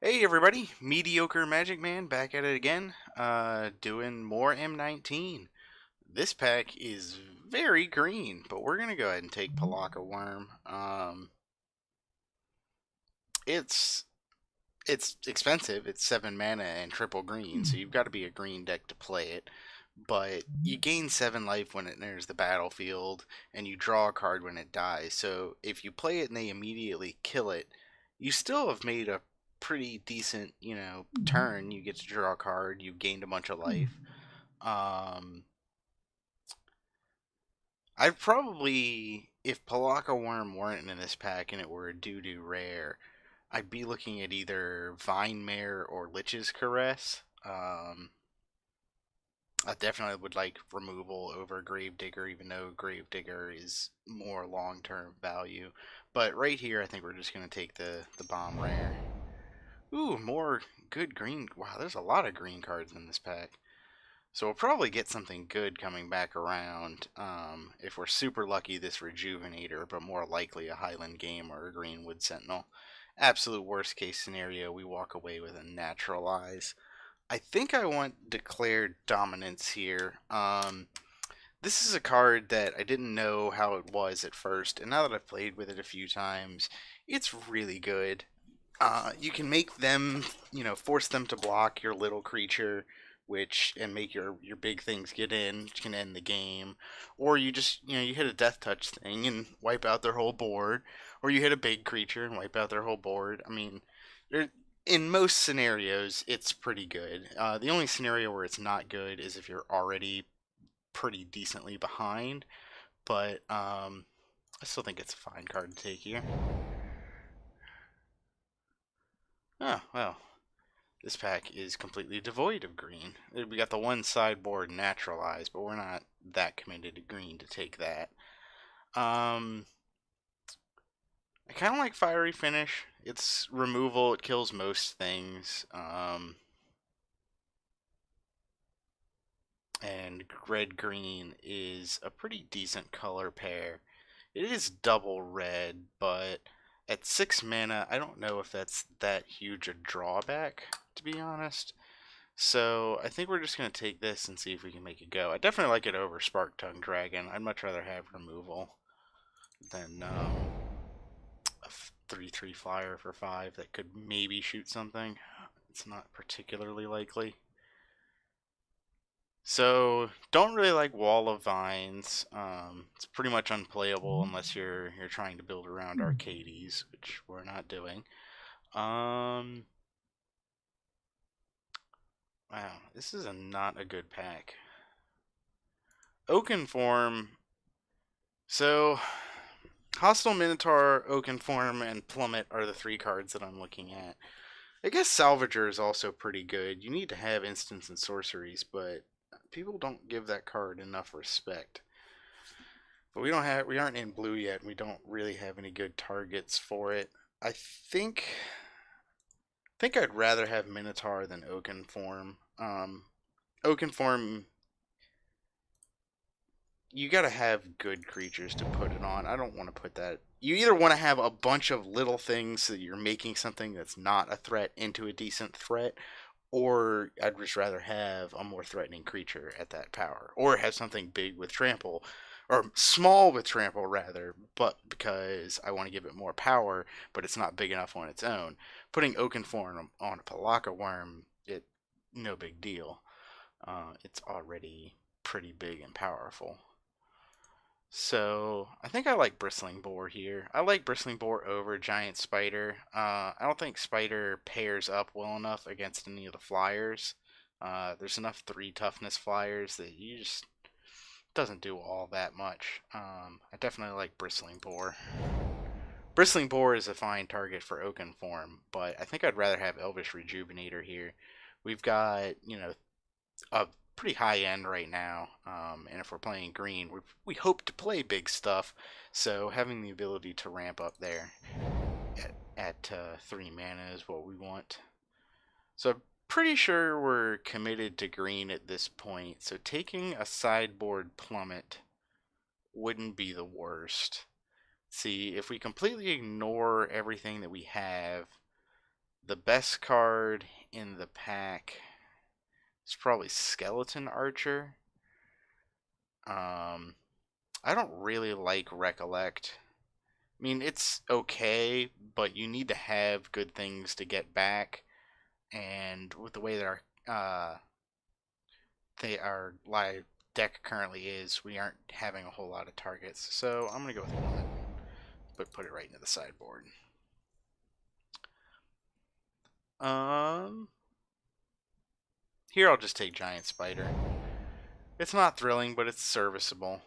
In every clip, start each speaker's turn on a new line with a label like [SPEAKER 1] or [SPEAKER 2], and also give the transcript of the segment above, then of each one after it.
[SPEAKER 1] Hey everybody, Mediocre Magic Man back at it again, doing more M19. This pack is very green, but we're gonna go ahead and take Palaka Worm. It's it's expensive. It's 7 mana and triple green, so you've got to be a green deck to play it. But you gain 7 life when it enters the battlefield, and you draw a card when it dies. So if you play it and they immediately kill it, you still have made a pretty decent, turn. You get to draw a card. You've gained a bunch of life. Um, I'd probably, if Palaka Worm weren't in this pack and it were a doo-doo rare, I'd be looking at either Vine Mare or Lich's Caress. I definitely would like removal over Gravedigger, even though Gravedigger is more long term value. But right here, I think we're just going to take the bomb rare. Ooh, more good green. Wow, there's a lot of green cards in this pack. So we'll probably get something good coming back around. If we're super lucky, this Rejuvenator, but more likely a Highland Game or a Greenwood Sentinel. Absolute worst case scenario, we walk away with a Naturalize. I think I want Declared Dominance here. This is a card that I didn't know how it was at first, and now that I've played with it a few times, it's really good. You can make them, force them to block your little creature, which and make your big things get in, which can end the game. Or you just, you hit a death touch thing and wipe out their whole board, or you hit a big creature and wipe out their whole board. I mean, in most scenarios, it's pretty good. The only scenario where it's not good is if you're already pretty decently behind. But I still think it's a fine card to take here. Oh well, this pack is completely devoid of green. We got the one sideboard naturalized, but we're not that committed to green to take that. Um, I kind of like Fiery Finish. It's removal. It kills most things. And red green is a pretty decent color pair. It is double red, but at 6 mana, I don't know if that's that huge a drawback, to be honest. So I think we're just going to take this and see if we can make it go. I definitely like it over Spark Tongue Dragon. I'd much rather have removal than a 3/3 flyer for 5 that could maybe shoot something. It's not particularly likely. So don't really like Wall of Vines. It's pretty much unplayable unless you're trying to build around Arcades, which we're not doing. Um, wow, this is not a good pack. Oakenform. So Hostile Minotaur, Oakenform, and Plummet are the 3 cards that I'm looking at. I guess Salvager is also pretty good. You need to have instants and sorceries, but people don't give that card enough respect. But we aren't in blue yet, and we don't really have any good targets for it. I think I'd rather have Minotaur than Oakenform. Oakenform, you gotta have good creatures to put it on. I don't want to put that. You either want to have a bunch of little things so that you're making something that's not a threat into a decent threat, or I'd just rather have a more threatening creature at that power, or have something big with trample, or small with trample rather, but because I want to give it more power, but it's not big enough on its own. Putting Oakenform on a Palaka Worm, it no big deal. It's already pretty big and powerful. So I think I like Bristling Boar here. I like Bristling Boar over Giant Spider. I don't think Spider pairs up well enough against any of the flyers. There's enough 3 toughness flyers that you just doesn't do all that much. I definitely like Bristling Boar. Bristling Boar is a fine target for Oakenform, but I think I'd rather have Elvish Rejuvenator here. We've got, a pretty high end right now. And if we're playing green, we hope to play big stuff. So having the ability to ramp up there at 3 mana is what we want. So I'm pretty sure we're committed to green at this point. So taking a sideboard Plummet wouldn't be the worst. See, if we completely ignore everything that we have, The best card in the pack is probably Skeleton Archer. I don't really like Recollect. I mean, it's okay, but you need to have good things to get back. And with the way that our live deck currently is, we aren't having a whole lot of targets. So I'm gonna go with Plummet, but put it right into the sideboard. Here I'll just take Giant Spider. It's not thrilling, but it's serviceable,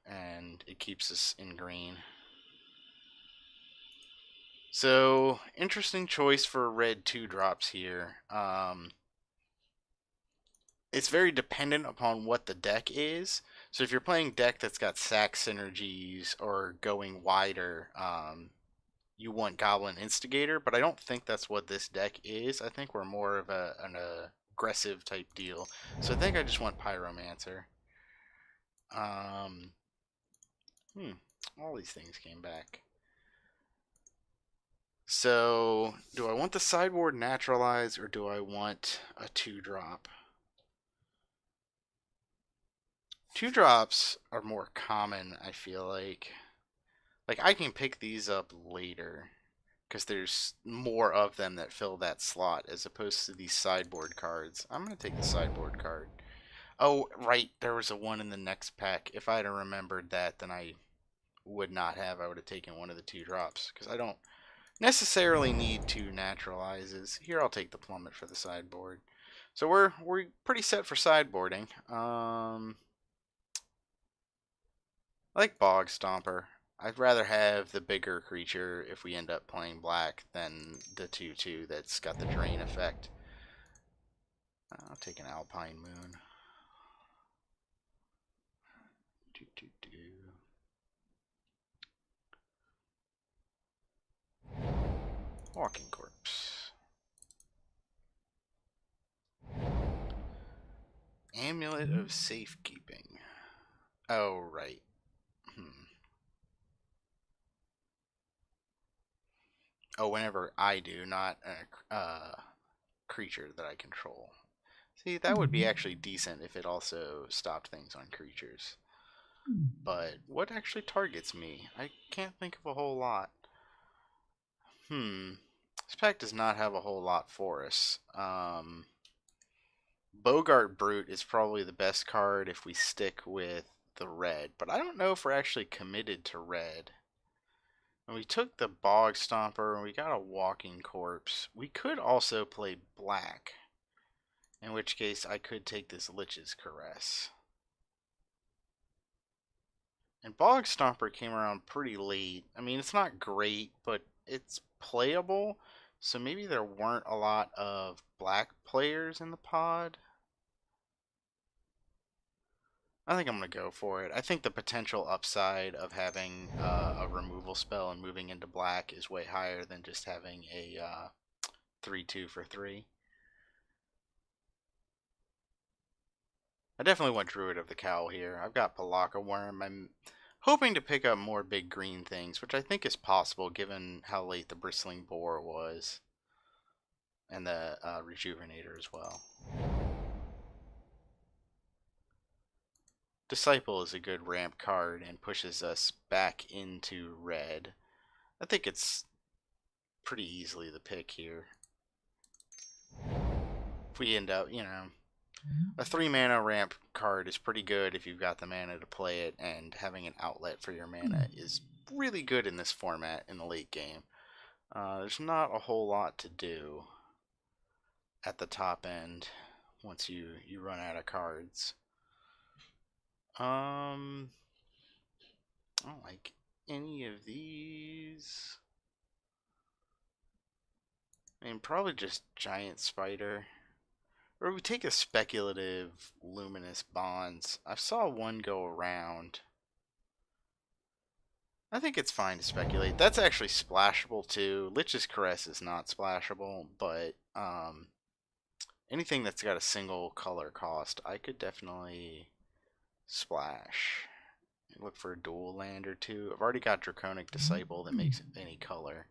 [SPEAKER 1] and it keeps us in green. So, interesting choice for red 2-drops here. It's very dependent upon what the deck is. So if you're playing deck that's got sack synergies or going wider, you want Goblin Instigator, but I don't think that's what this deck is. I think we're more of an aggressive type deal. So I think I just want Pyromancer. All these things came back. So, do I want the sideboard naturalize or do I want a 2-drop? 2-drops are more common, I feel like. Like, I can pick these up later because there's more of them that fill that slot as opposed to these sideboard cards. I'm going to take the sideboard card. Oh, right, there was a one in the next pack. If I'd have remembered that, then I would not have. I would have taken one of the 2-drops because I don't necessarily need 2 naturalizes. Here, I'll take the Plummet for the sideboard. So we're pretty set for sideboarding. I like Bog Stomper. I'd rather have the bigger creature if we end up playing black than the 2/2 that's got the drain effect. I'll take an Alpine Moon. Walking Corpse. Amulet of Safekeeping. Oh, right. Oh, whenever I do, not a creature that I control. See, that would be actually decent if it also stopped things on creatures. But what actually targets me? I can't think of a whole lot. This pack does not have a whole lot for us. Bogart Brute is probably the best card if we stick with the red, but I don't know if we're actually committed to red. And we took the Bog Stomper and we got a Walking Corpse. We could also play black, in which case I could take this Lich's Caress. And Bog Stomper came around pretty late. I mean, it's not great, but it's playable. So maybe there weren't a lot of black players in the pod. I think I'm going to go for it. I think the potential upside of having a removal spell and moving into black is way higher than just having a 3/2 for 3. I definitely want Druid of the Cowl here. I've got Palaka Worm. I'm hoping to pick up more big green things, which I think is possible given how late the Bristling Boar was. And the Rejuvenator as well. Disciple is a good ramp card and pushes us back into red. I think it's pretty easily the pick here. If we end up, a 3-mana ramp card is pretty good if you've got the mana to play it, and having an outlet for your mana is really good in this format in the late game. There's not a whole lot to do at the top end once you run out of cards. I don't like any of these. I mean, probably just Giant Spider. Or we take a speculative Luminous Bonds. I saw one go around. I think it's fine to speculate. That's actually splashable too. Lich's Caress is not splashable, but anything that's got a single color cost, I could definitely splash. Look for a dual land or two. I've already got Draconic Disciple that makes any color.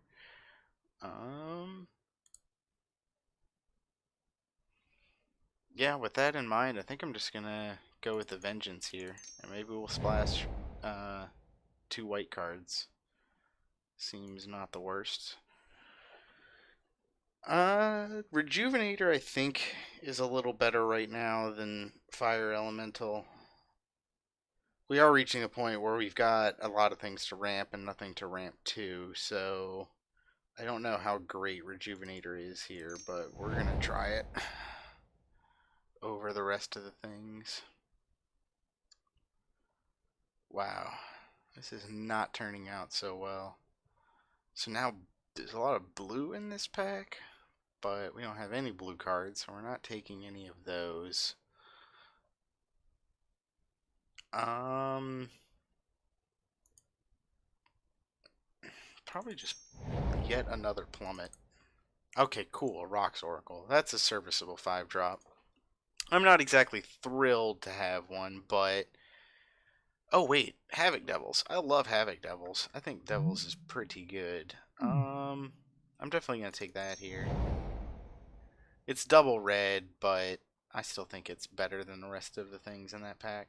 [SPEAKER 1] Yeah, with that in mind, I think I'm just gonna go with the Vengeance here. And maybe we'll splash uh, 2 white cards. Seems not the worst. Rejuvenator, I think, is a little better right now than Fire Elemental. We are reaching a point where we've got a lot of things to ramp and nothing to ramp to, so I don't know how great Rejuvenator is here, but we're gonna try it over the rest of the things. Wow, this is not turning out so well. So now there's a lot of blue in this pack, but we don't have any blue cards, so we're not taking any of those. Probably just yet another plummet. Okay, cool, a Rocks Oracle. That's a serviceable 5-drop. I'm not exactly thrilled to have one, but... Oh, wait, Havoc Devils. I love Havoc Devils. I think Devils is pretty good. I'm definitely going to take that here. It's double red, but I still think it's better than the rest of the things in that pack.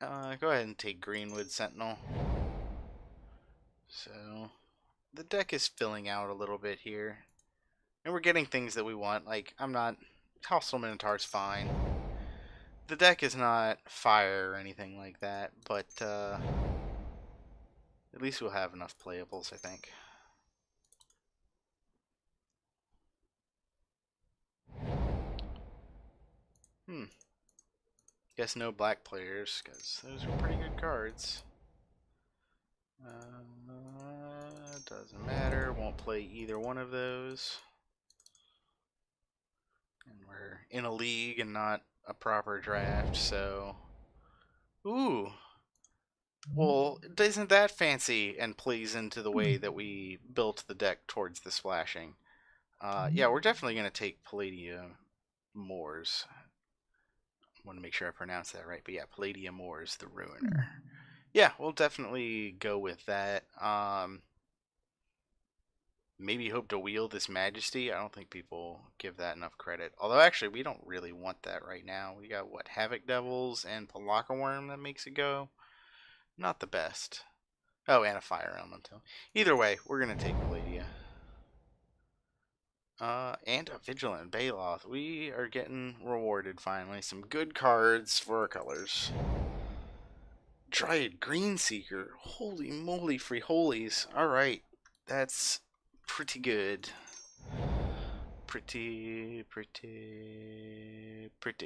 [SPEAKER 1] Go ahead and take Greenwood Sentinel. So, the deck is filling out a little bit here. And we're getting things that we want. Like, I'm not... Hostile Minotaur's fine. The deck is not fire or anything like that, but at least we'll have enough playables, I think. Guess no black players, because those are pretty good cards. Doesn't matter. Won't play either one of those. And we're in a league and not a proper draft, so... Ooh! Well, isn't that fancy and plays into the way that we built the deck towards the splashing? Yeah, we're definitely going to take Palladium Moors. I want to make sure I pronounce that right, but yeah, Palladium Moors, the Ruiner. Yeah, we'll definitely go with that. Maybe hope to wield this Majesty. I don't think people give that enough credit. Although, actually, we don't really want that right now. We got, what, Havoc Devils and Palaka Worm that makes it go? Not the best. Oh, and a Fire Elemental. Either way, we're going to take Palladia. And a Vigilant Baloth. We are getting rewarded, finally. Some good cards for our colors. Dryad Greenseeker. Holy moly, free holies. Alright. That's pretty good. Pretty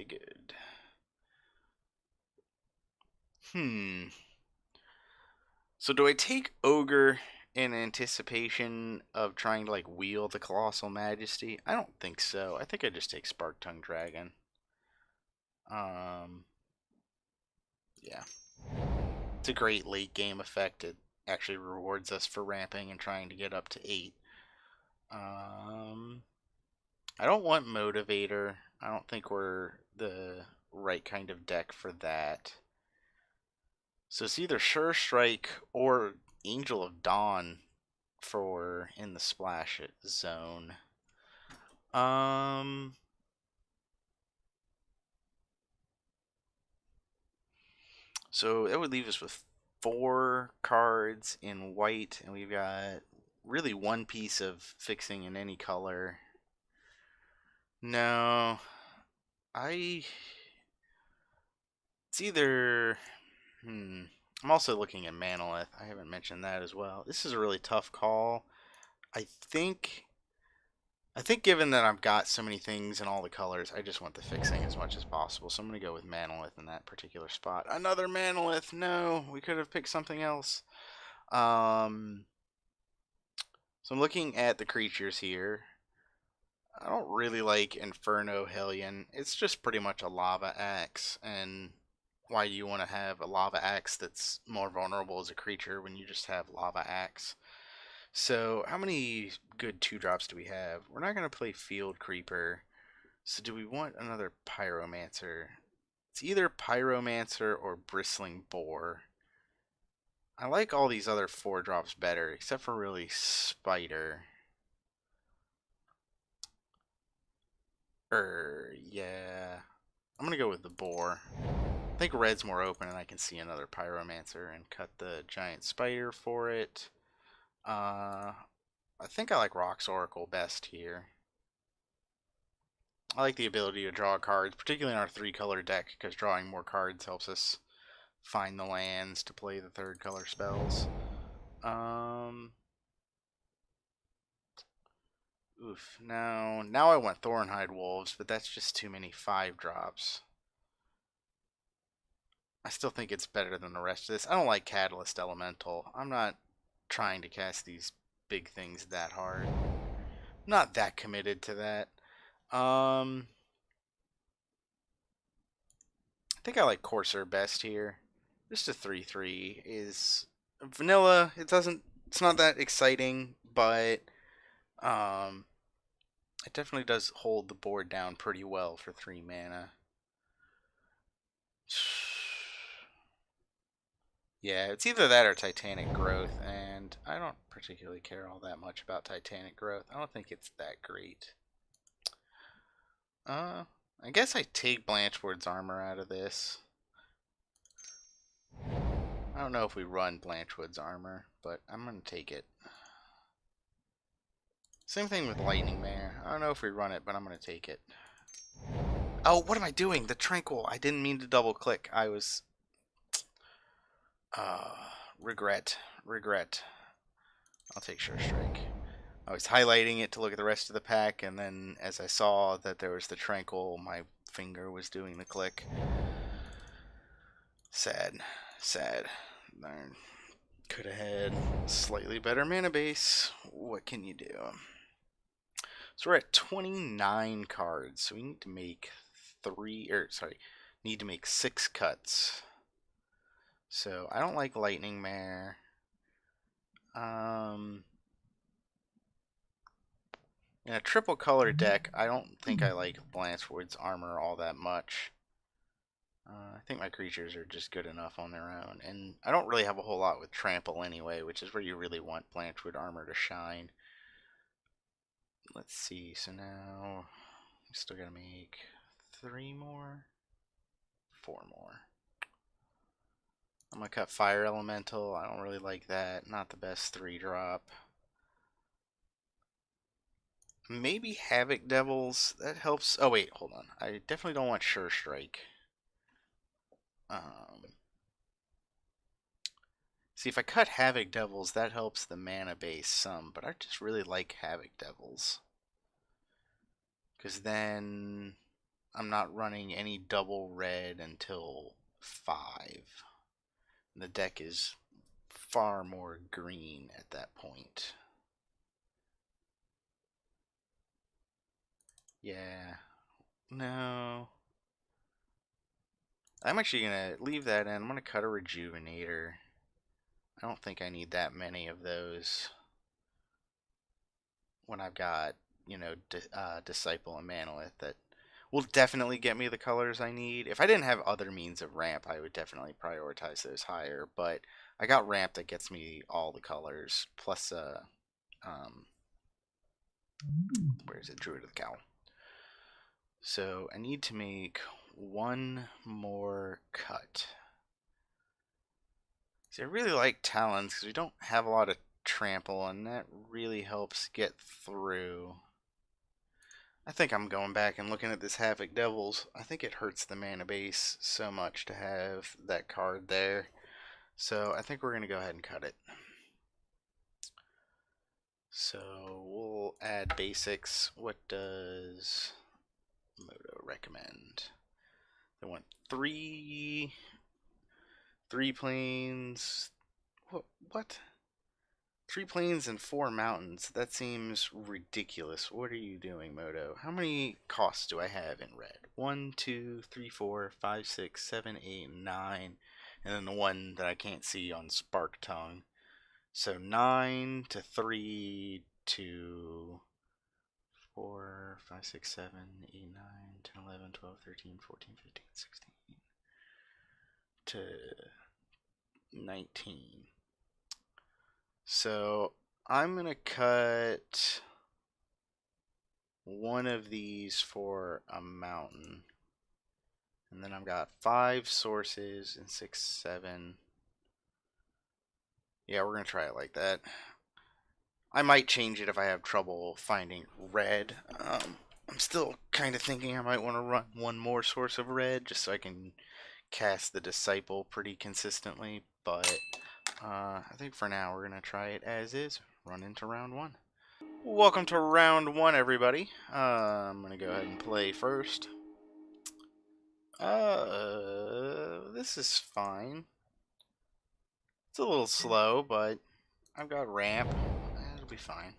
[SPEAKER 1] good. So do I take Ogre in anticipation of trying to, like, wield the Colossal Majesty? I don't think so. I think I just take Spark Tongue Dragon. Yeah. It's a great late game effect. It actually rewards us for ramping and trying to get up to 8. I don't want Motivator. I don't think we're the right kind of deck for that. So it's either Sure Strike or Angel of Dawn for in the splash zone. So that would leave us with 4 cards in white, and we've got really one piece of fixing in any color. No, it's either. I'm also looking at Manolith. I haven't mentioned that as well. This is a really tough call. I think given that I've got so many things in all the colors, I just want the fixing as much as possible. So I'm going to go with Manolith in that particular spot. Another Manolith. No, we could have picked something else. So I'm looking at the creatures here. I don't really like Inferno Hellion. It's just pretty much a lava axe, and why do you want to have a lava axe that's more vulnerable as a creature when you just have lava axe? So how many good 2-drops do we have? We're not going to play Field Creeper, so do we want another Pyromancer? It's either Pyromancer or Bristling Boar. I like all these other 4-drops better, except for really Spider. Yeah. I'm gonna go with the boar. I think red's more open and I can see another pyromancer and cut the giant spider for it. I think I like Rock's Oracle best here. I like the ability to draw cards, particularly in our 3-color deck, because drawing more cards helps us find the lands to play the 3rd color spells. Oof. Now I want Thornhide Wolves, but that's just too many 5-drops. I still think it's better than the rest of this. I don't like Catalyst Elemental. I'm not trying to cast these big things that hard. Not that committed to that. I think I like Courser best here. Just a 3/3 is vanilla. It's not that exciting, but it definitely does hold the board down pretty well for 3 mana. Yeah, it's either that or Titanic Growth, and I don't particularly care all that much about Titanic Growth. I don't think it's that great. I guess I take Blanchwood's Armor out of this. I don't know if we run Blanchwood's Armor, but I'm going to take it. Same thing with Lightning Mare. I don't know if we run it, but I'm going to take it. Oh, what am I doing? The Tranquil. I didn't mean to double click. I was... regret. I'll take Sure Strike. I was highlighting it to look at the rest of the pack, and then as I saw that there was the Tranquil, my finger was doing the click. Sad. Darn. Could have had slightly better mana base. What can you do? So we're at 29 cards, so we need to make need to make 6 cuts. So I don't like Lightning Mare. In a triple color deck, I don't think I like Blanchwood's Armor all that much. I think my creatures are just good enough on their own, and I don't really have a whole lot with Trample anyway, which is where you really want Blanchwood Armor to shine. Let's see, so now I'm still gotta make 3 more, 4 more. I'm gonna cut Fire Elemental. I don't really like that. Not the best 3-drop. Maybe Havoc Devils. That helps. Oh wait, hold on. I definitely don't want Sure Strike. See, if I cut Havoc Devils, that helps the mana base some, but I just really like Havoc Devils. Because then I'm not running any double red until 5. The deck is far more green at that point. Yeah. No. I'm actually going to leave that in. I'm going to cut a Rejuvenator. I don't think I need that many of those when I've got, Disciple and Manolith that will definitely get me the colors I need. If I didn't have other means of ramp, I would definitely prioritize those higher, but I got ramp that gets me all the colors, plus, where is it? Druid of the Cowl. So I need to make 1 more cut. See, I really like Talons because we don't have a lot of trample, and that really helps get through. I think I'm going back and looking at this Havoc Devils. I think it hurts the mana base so much to have that card there. So I think we're going to go ahead and cut it. So we'll add basics. What does Moto recommend? They want 3 plains. What? 3 plains and 4 mountains. That seems ridiculous. What are you doing, Moto? How many costs do I have in red? 1, 2, 3, 4, 5, 6, 7, 8, 9. And then the one that I can't see on Spark Tongue. So 9 to 3 to 4, 5, 6, 7, 8, 9, 10, 11, 12, 13, 14, 15, 16 to 19. So I'm going to cut one of these for a mountain. And then I've got 5 sources and 6, 7. Yeah, we're going to try it like that. I might change it if I have trouble finding red. I'm still kind of thinking I might want to run one more source of red just so I can cast the Disciple pretty consistently. But I think for now we're going to try it as is. Run into round 1. Welcome to round 1, everybody. I'm going to go ahead and play first. This is fine. It's a little slow, but I've got ramp. It'll be fine.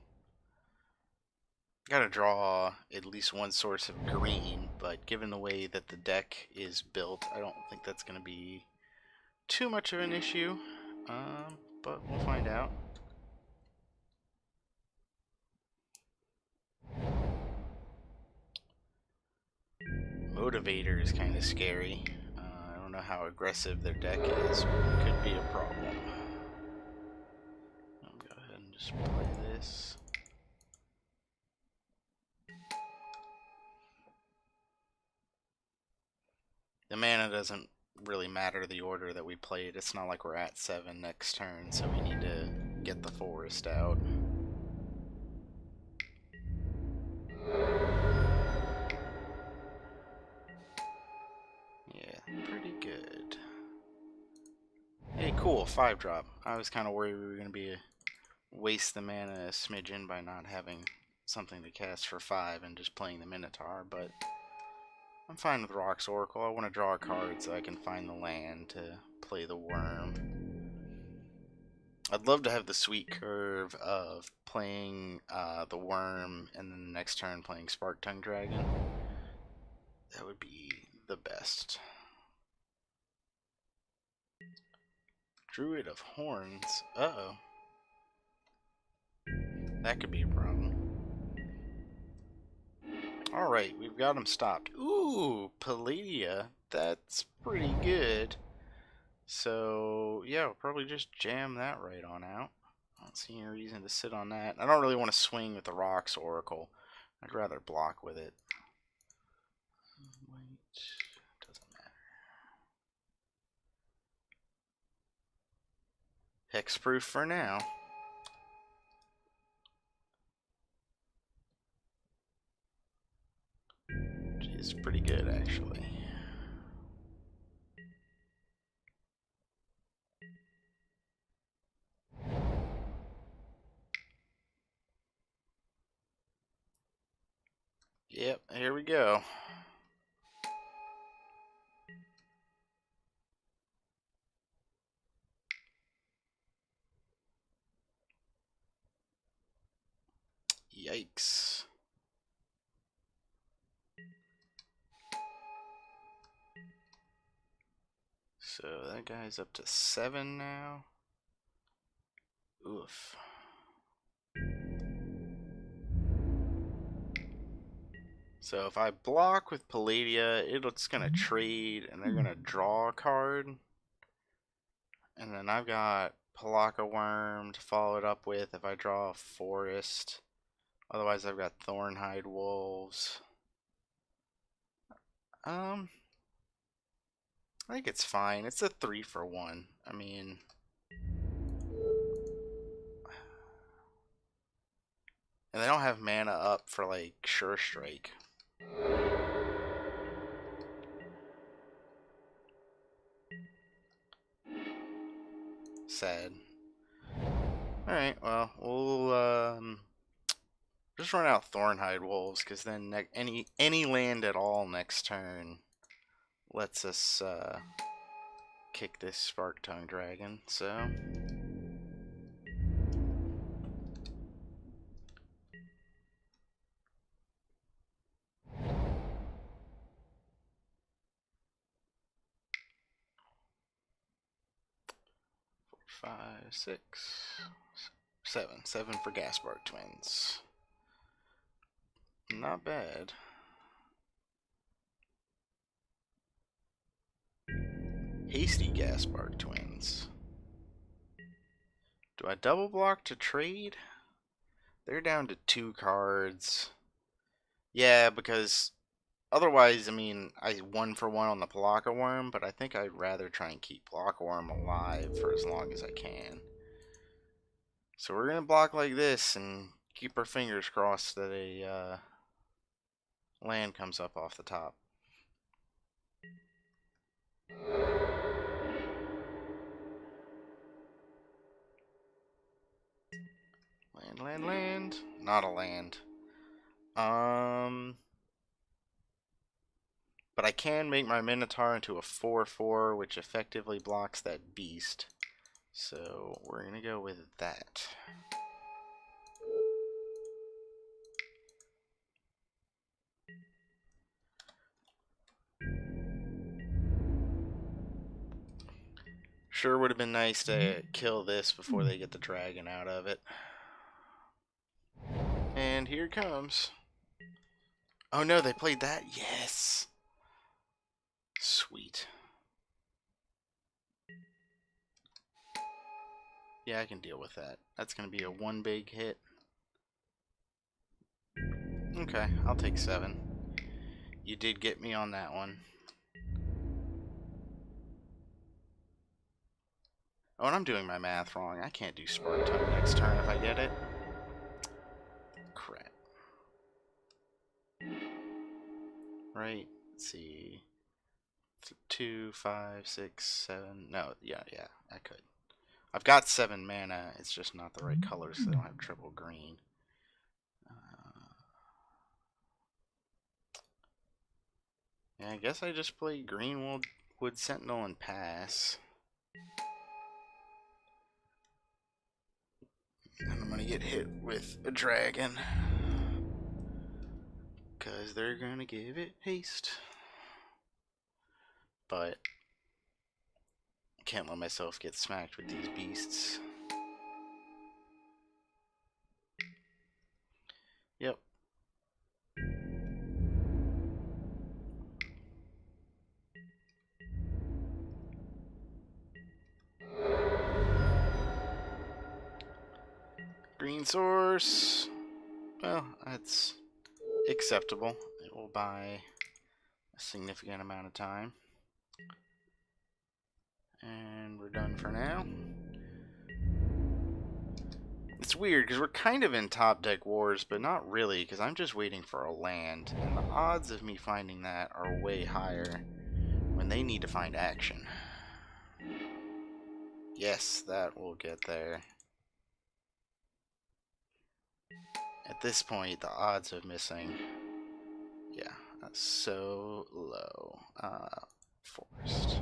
[SPEAKER 1] Gotta draw at least one source of green, but given the way that the deck is built, I don't think that's gonna be too much of an issue. But we'll find out. Motivator is kind of scary. I don't know how aggressive their deck is. Could be a problem. I'll go ahead and just play this. The mana doesn't really matter the order that we played. It's not like we're at 7 next turn, so we need to get the forest out. Yeah, pretty good. Hey, cool, 5-drop. I was kind of worried we were going to be waste the mana a smidgen by not having something to cast for 5 and just playing the Minotaur, but I'm fine with Rock's Oracle. I want to draw a card so I can find the land to play the Worm. I'd love to have the sweet curve of playing the Worm and then the next turn playing Spark-Tongue Dragon. That would be the best. Druid of Horns. Uh-oh. That could be a problem. Alright, we've got him stopped. Ooh, Palladia. That's pretty good. So, yeah, we'll probably just jam that right on out. I don't see any reason to sit on that. I don't really want to swing with the Rock's Oracle. I'd rather block with it. Wait, doesn't matter. Hexproof for now. Which is pretty good, actually. Yep, here we go. Yikes. So that guy's up to 7 now. Oof. So if I block with Palladia, it's going to trade, and they're going to draw a card. And then I've got Palaka Worm to follow it up with if I draw a Forest. Otherwise, I've got Thornhide Wolves. I think it's fine. It's a 3-for-1. I mean... And they don't have mana up for, like, Sure Strike. Sad. Alright, well, we'll just run out Thornhide Wolves, because then any land at all next turn lets us kick this Spark-Tongue Dragon, so... Five, 6, 7. 7 for Gasbark Twins. Not bad. Hasty Gasbark Twins. Do I double block to trade? They're down to 2 cards. Yeah, because otherwise, I mean, I 1 for 1 on the Palaka Worm, but I think I'd rather try and keep Palaka Worm alive for as long as I can. So we're gonna block like this and keep our fingers crossed that a land comes up off the top. Land, land, land. Not a land. But I can make my Minotaur into a 4/4, which effectively blocks that beast. So we're gonna go with that. Sure would have been nice to kill this before they get the dragon out of it. And here it comes. Oh no, they played that? Yes! Sweet. Yeah, I can deal with that. That's going to be a 1 big hit. Okay, I'll take 7. You did get me on that one. Oh, and I'm doing my math wrong. I can't do Spark Tongue next turn if I get it. Crap. Right, let's see. 2, 5, 6, 7. No, yeah, I could. I've got 7 mana. It's just not the right colors, so I don't have triple green. Yeah, I guess I just play Greenwood Wood Sentinel and pass. And I'm gonna get hit with a dragon. Because they're gonna give it haste. But I can't let myself get smacked with these beasts. Yep. Green source. Well, that's acceptable. It will buy a significant amount of time. And we're done for now. It's weird because we're kind of in top deck wars, but not really because I'm just waiting for a land. And the odds of me finding that are way higher when they need to find action. Yes, that will get there. At this point, the odds of missing, yeah, that's so low. Forest.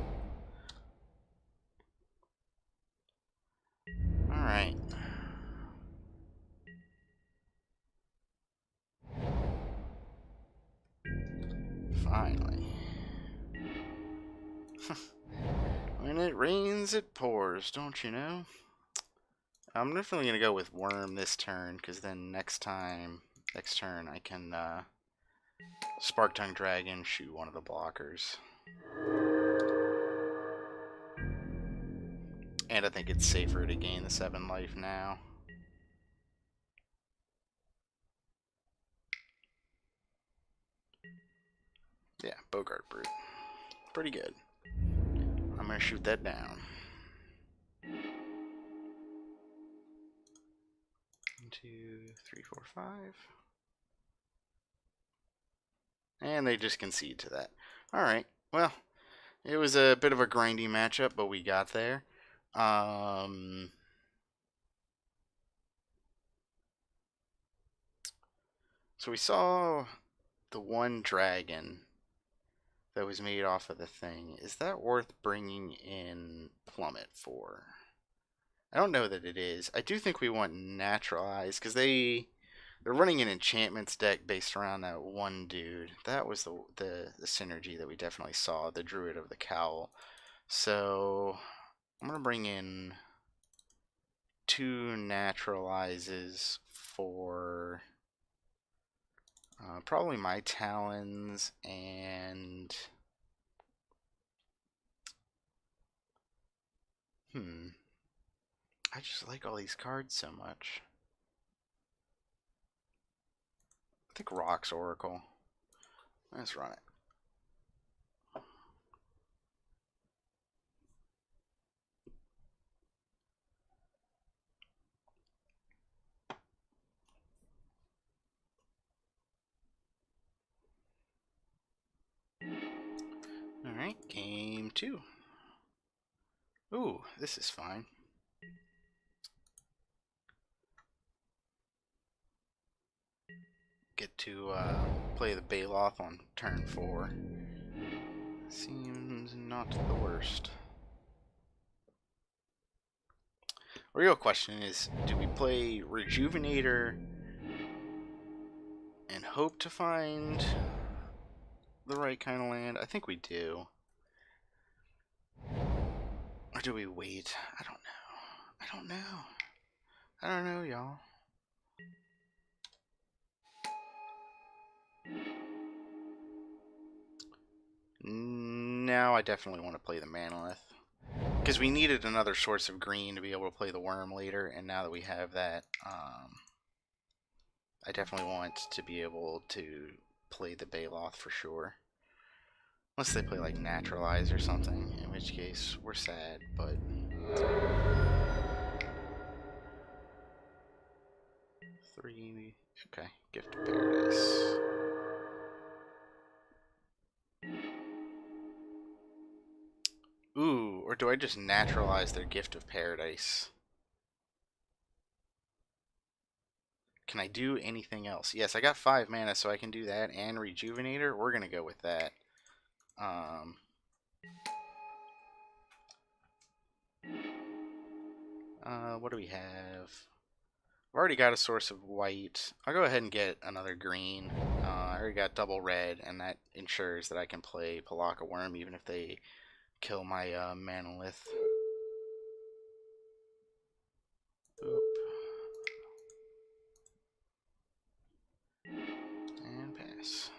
[SPEAKER 1] Alright. Finally. When it rains, it pours, don't you know? I'm definitely going to go with Worm this turn, because then next turn, I can Spark Tongue Dragon, shoot one of the blockers. And I think it's safer to gain the 7 life now. Yeah, Bogart Brute. Pretty good. I'm going to shoot that down. 1, 2, 3, 4, 5. And they just concede to that. Alright, well, it was a bit of a grindy matchup, but we got there. So we saw the one dragon that was made off of the thing. Is that worth bringing in Plummet for? I don't know that it is. I do think we want Naturalize, because they're running an enchantments deck based around that one dude. That was the synergy that we definitely saw, the Druid of the Cowl. So I'm going to bring in 2 Naturalizes for probably my Talons and I just like all these cards so much. I think Rock's Oracle. Let's run it. Alright, game 2. Ooh, this is fine. Get to play the Baloth on turn 4. Seems not the worst. The real question is, do we play Rejuvenator and hope to find the right kind of land? I think we do. Or do we wait? I don't know. I don't know. I don't know, y'all. Now I definitely want to play the Manolith. Because we needed another source of green to be able to play the Worm later, and now that we have that, I definitely want to be able to play the Baloth for sure. Unless they play like Naturalize or something, in which case we're sad, but... Three... Okay, Gift of Paradise. Ooh, or do I just Naturalize their Gift of Paradise? Can I do anything else? Yes, I got 5 mana, so I can do that and Rejuvenator. We're going to go with that. What do we have? I've already got a source of white. I'll go ahead and get another green. I already got double red, and that ensures that I can play Palaka Worm even if they kill my Manolith. Boop. And pass.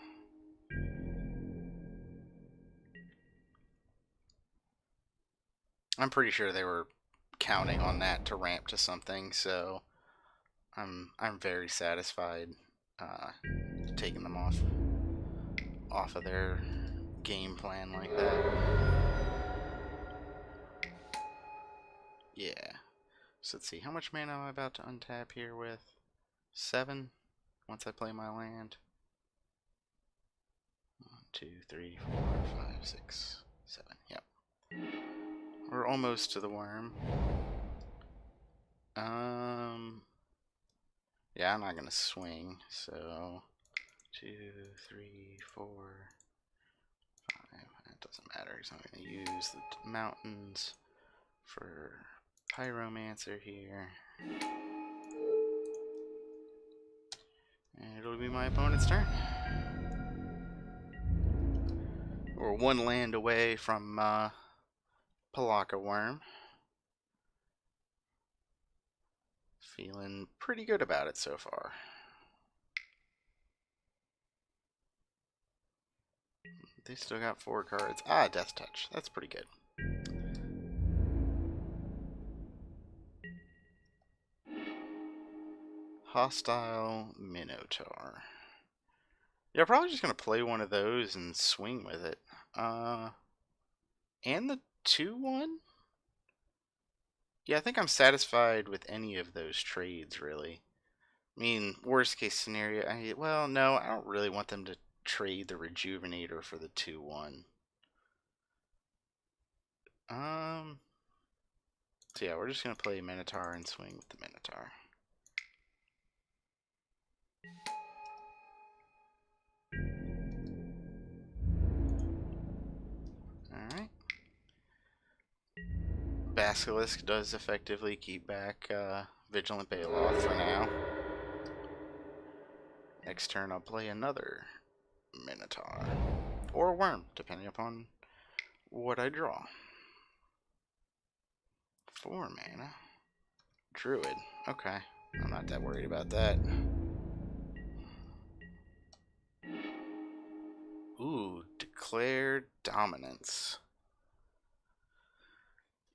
[SPEAKER 1] I'm pretty sure they were counting on that to ramp to something, so I'm very satisfied taking them off of their game plan like that. Yeah. So let's see, how much mana am I about to untap here with? 7 once I play my land. 1, 2, 3, 4, 5, 6, 7. Yep. We're almost to the worm. Yeah, I'm not gonna swing, so 2, 3, 4, 5. It doesn't matter because I'm gonna use the mountains for Pyromancer here. And it'll be my opponent's turn. We're 1 land away from Palaka Worm. Feeling pretty good about it so far. They still got 4 cards. Ah, Death Touch. That's pretty good. Hostile Minotaur. Yeah, probably just going to play one of those and swing with it. And the 2/1? Yeah, I think I'm satisfied with any of those trades, really. I mean, worst case scenario, well, no, I don't really want them to trade the Rejuvenator for the 2/1. So yeah, we're just going to play Minotaur and swing with the Minotaur. Alright. Basilisk does effectively keep back Vigilant Baloth for now. Next turn I'll play another Minotaur. Or Worm, depending upon what I draw. 4 mana. Druid. Okay. I'm not that worried about that. Ooh, Declare Dominance.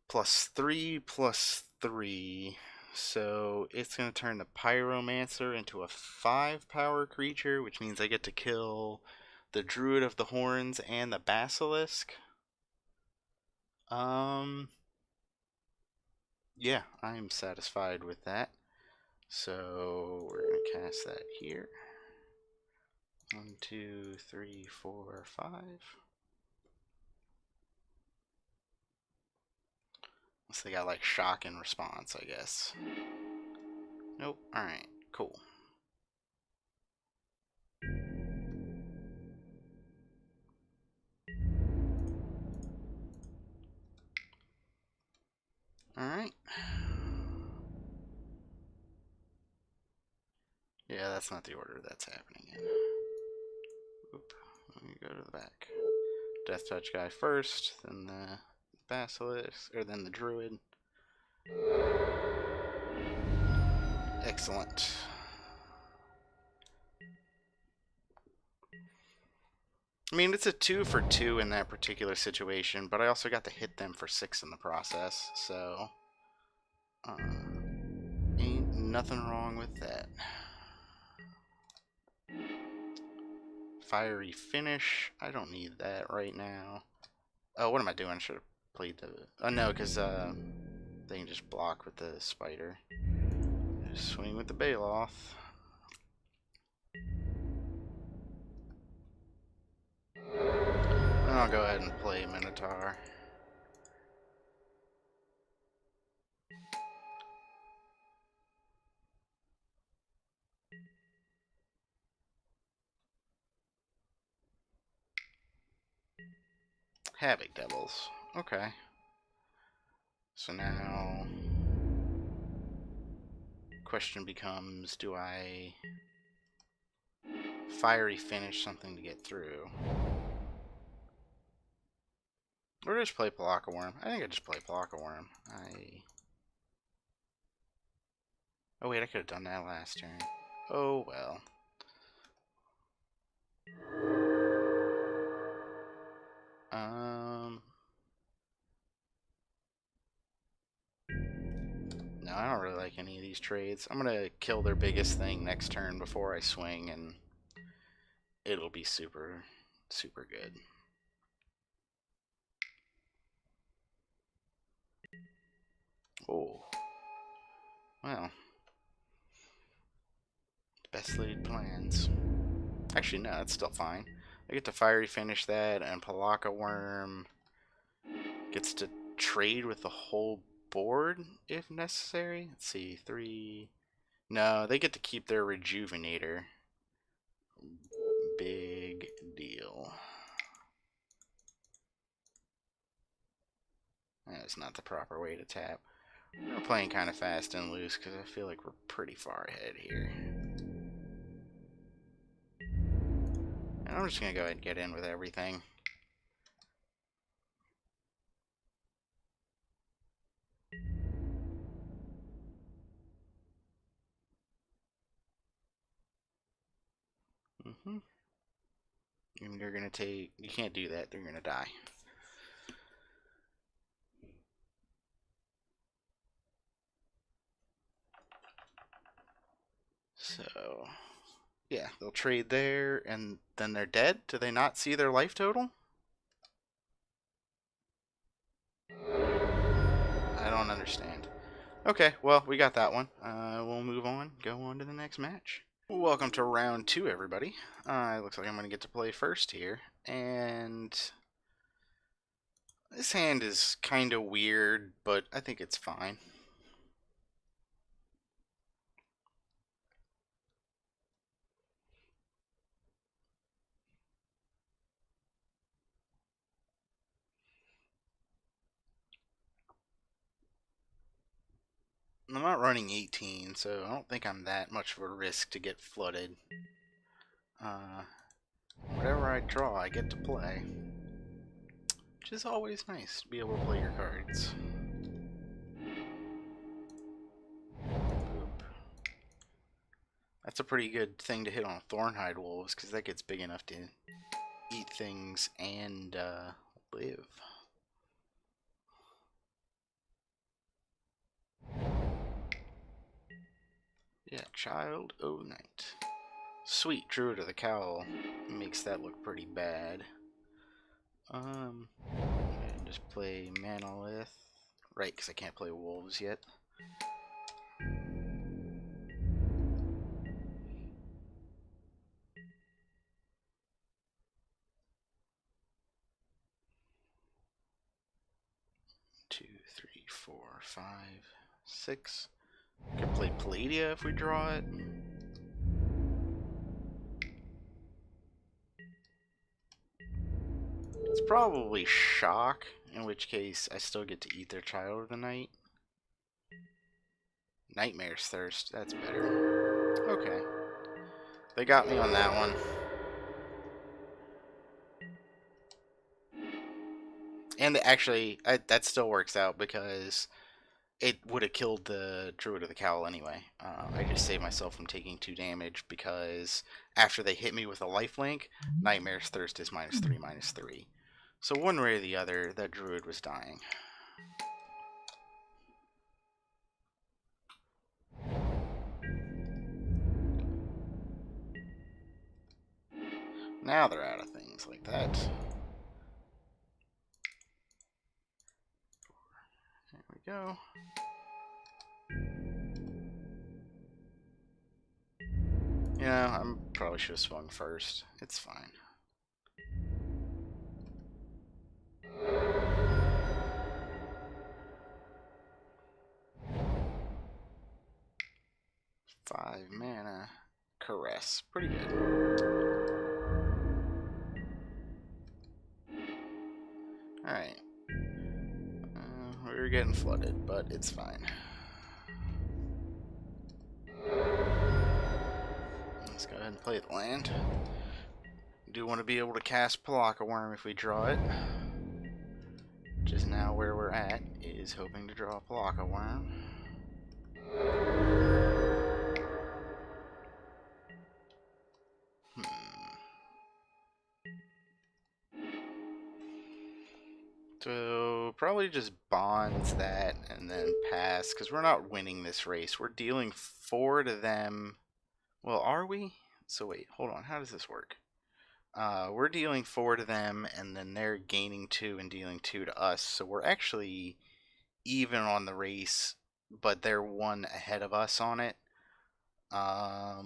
[SPEAKER 1] +3/+3. So it's going to turn the Pyromancer into a 5-power creature, which means I get to kill the Druid of the Horns and the Basilisk. Yeah, I'm satisfied with that. So we're going to cast that here. 1, 2, 3, 4, 5. Unless they got like shock and response, I guess. Nope. Alright, cool. Alright. Yeah, that's not the order that's happening in. Oop. Let me go to the back. Death Touch guy first, then the Basilisk, or then the Druid. Excellent. I mean, it's a 2 for 2 in that particular situation, but I also got to hit them for 6 in the process, so ain't nothing wrong with that. Fiery Finish. I don't need that right now. Oh, what am I doing? I should have played the... Oh, no, because they can just block with the Spider. Just swing with the Baloth. And I'll go ahead and play Minotaur. Havoc Devils. Okay. So now... question becomes, do I Fiery Finish something to get through? Or just play Palaka Worm? I think I just play Palaka Worm. Oh wait, I could have done that last turn. Oh well. No, I don't really like any of these trades. I'm gonna kill their biggest thing next turn before I swing, and it'll be super, super good. Oh. Well. Best laid plans. Actually, no, it's still fine. I get to Fiery Finish that, and Palaka Worm gets to trade with the whole board if necessary. Let's see, 3. No, they get to keep their Rejuvenator. Big deal. That is not the proper way to tap. We're playing kind of fast and loose because I feel like we're pretty far ahead here. And I'm just going to go ahead and get in with everything. And you're going to take... You can't do that. They're going to die. So... yeah, they'll trade there, and then they're dead? Do they not see their life total? I don't understand. Okay, well, we got that one. We'll move on, go on to the next match. Welcome to round 2, everybody. It looks like I'm going to get to play first here, and this hand is kind of weird, but I think it's fine. I'm not running 18, so I don't think I'm that much of a risk to get flooded. Whatever I draw, I get to play. Which is always nice, to be able to play your cards. Boop. That's a pretty good thing to hit on Thornhide Wolves, because that gets big enough to eat things and live. Yeah, Child O' Night. Sweet Druid of the Cowl makes that look pretty bad. And just play Manolith. Right, because I can't play Wolves yet. Two, three, four, five, six. Could play Palladia if we draw it. It's probably Shock, in which case I still get to eat their Child of the Night. Nightmare's Thirst, that's better. Okay. They got me on that one. And actually, that still works out because it would have killed the Druid of the Cowl anyway. I just saved myself from taking 2 damage because after they hit me with a lifelink, Nightmare's Thirst is -3, -3. So one way or the other, that Druid was dying. Now they're out of things like that. There we go. Yeah, I probably should have swung first. It's fine. Five mana. Caress. Pretty good. Alright. We were getting flooded, but it's fine. Let's go ahead and play the land. Do want to be able to cast Palaka Worm if we draw it. Which is now where we're at, is hoping to draw a Palaka Worm. So, probably just bonds that and then pass, because we're not winning this race. We're dealing 4 to them. Well, are we? So wait, hold on. How does this work? We're dealing 4 to them, and then they're gaining 2 and dealing 2 to us. So we're actually even on the race, but they're 1 ahead of us on it. But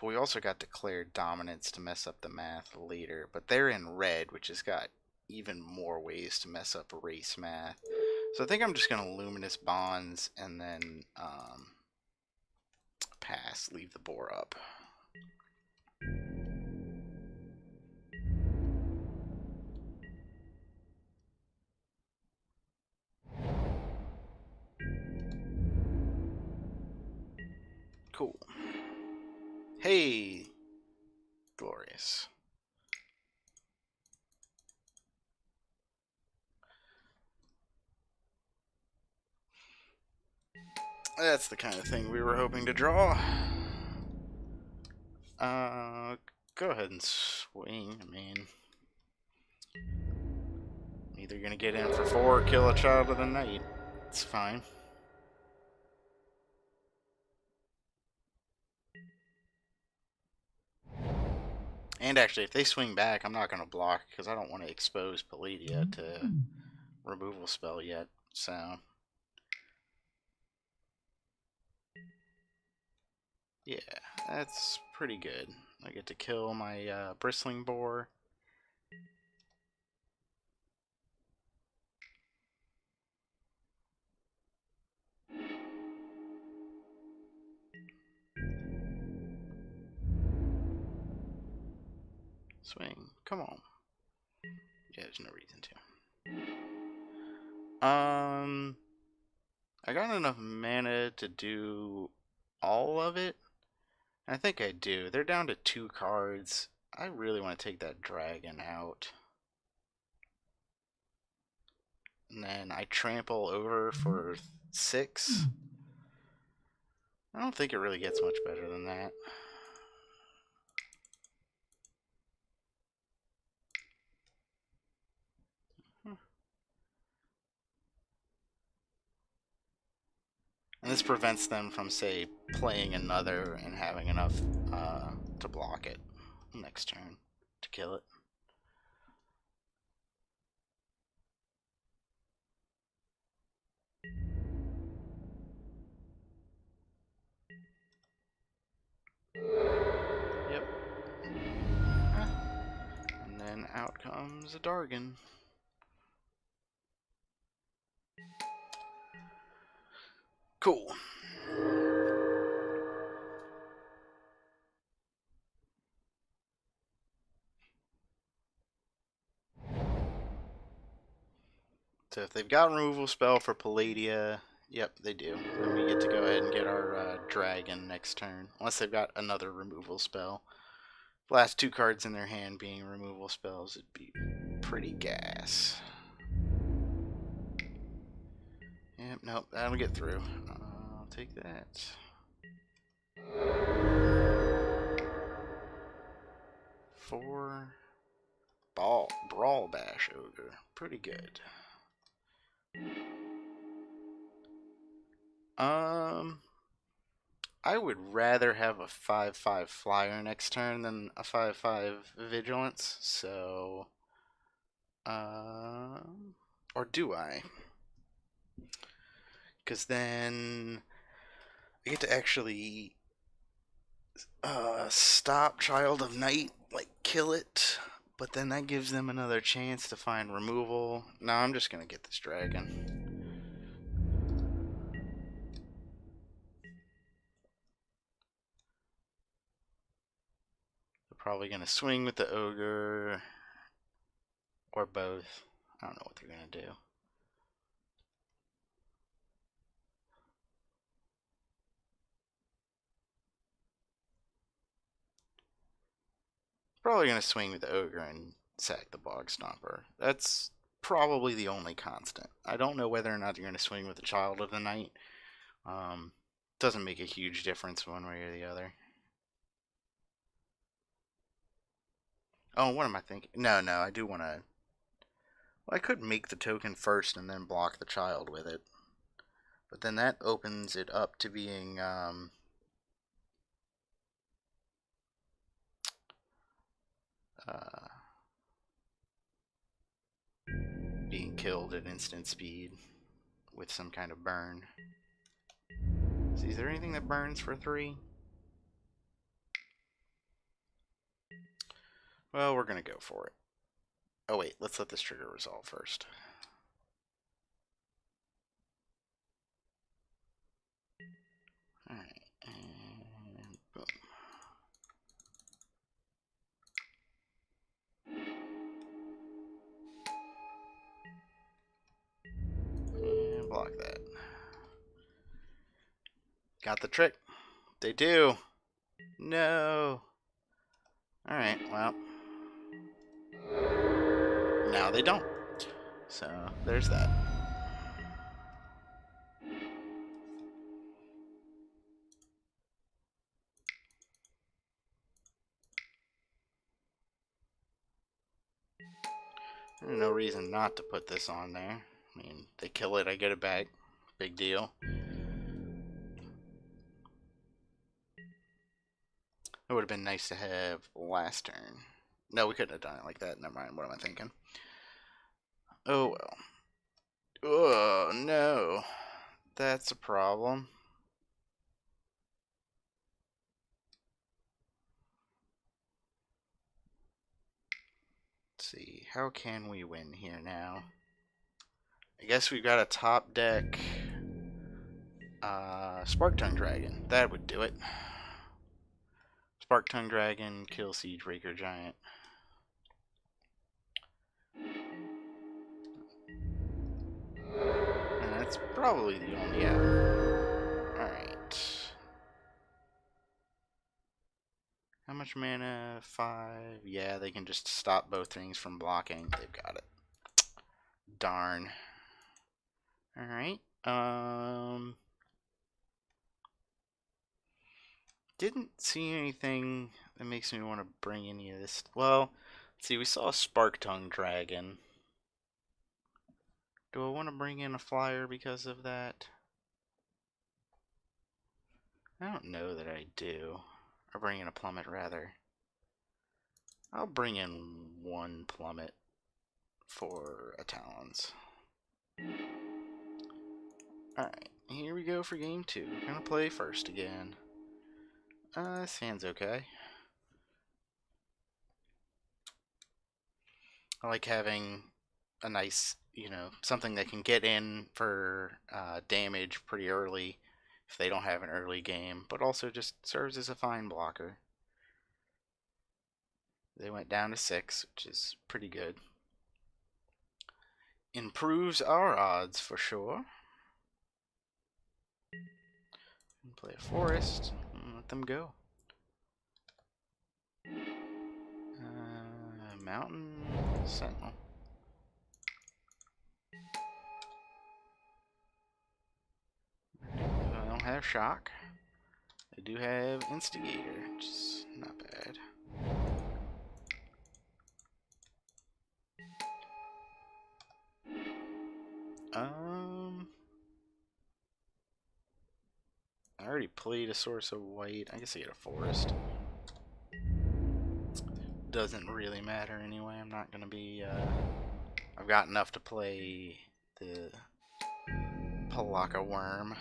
[SPEAKER 1] we also got declared dominance to mess up the math later. But they're in red, which has got even more ways to mess up race math. So I think I'm just going to Luminous Bonds and then pass, leave the boar up. Cool. Hey, glorious. That's the kind of thing we were hoping to draw. Go ahead and swing. I mean, either gonna get in for 4 or kill a Child of the Night. It's fine. And actually, if they swing back, I'm not gonna block because I don't want to expose Palladia to removal spell yet. So yeah, that's pretty good. I get to kill my bristling boar. Swing. Come on. Yeah, there's no reason to. I got enough mana to do all of it. I think I do. They're down to 2 cards. I really want to take that dragon out. And then I trample over for 6. I don't think it really gets much better than that. And this prevents them from, say, playing another and having enough to block it next turn to kill it. Yep. And then out comes a Dargan. Cool. So if they've got removal spell for Palladia, yep, they do. Then we get to go ahead and get our dragon next turn. Unless they've got another removal spell. Last two cards in their hand being removal spells, it'd be pretty gas. Yep, nope, that'll get through. I'll take that. Four. Brawl Bash Ogre. Pretty good. I would rather have a 5/5 flyer next turn than a 5/5 vigilance, so or do I? Because then I get to actually stop Child of Night, like kill it, but then that gives them another chance to find removal. No, I'm just gonna get this dragon. They're probably gonna swing with the ogre or both. I don't know what they're gonna do. Probably going to swing with the ogre and sack the bog stomper. That's probably the only constant. I don't know whether or not you're going to swing with the Child of the Night. Doesn't make a huge difference one way or the other. Oh, what am I thinking? No, I do want to... Well, I could make the token first and then block the child with it. But then that opens it up to being... being killed at instant speed with some kind of burn. See, is there anything that burns for 3? Well, we're going to go for it. Oh wait, let's let this trigger resolve first. Alright, and boom. And block that. Got the trick. They do. No. Alright, well. Now they don't. So, there's that. There's no reason not to put this on there. I mean, they kill it, I get it back. Big deal. It would have been nice to have last turn. No, we couldn't have done it like that. Never mind. What am I thinking? Oh, well. Oh, no. That's a problem. Let's see. How can we win here now? I guess we've got a top deck Spark Tongue Dragon. That would do it. Spark Tongue Dragon, kill Siege Raker Giant. And that's probably the only out. Alright. How much mana? 5. Yeah, they can just stop both things from blocking. They've got it. Darn. Alright. Didn't see anything that makes me want to bring any of this. Well, let's see, we saw a Spark Tongue Dragon. Do I want to bring in a flyer because of that? I don't know that I do. Or bring in a plummet, rather. I'll bring in one plummet for a talons. Alright, here we go for game 2. We're gonna play first again. This hand's okay. I like having a nice, something that can get in for damage pretty early if they don't have an early game, but also just serves as a fine blocker. They went down to 6, which is pretty good. Improves our odds for sure. Play a forest and let them go. Mountain Sentinel. I don't have shock. I do have Instigator, which is not bad. I already played a source of white. I guess I get a forest. Doesn't really matter anyway. I'm not gonna be. I've got enough to play the Palaka Worm.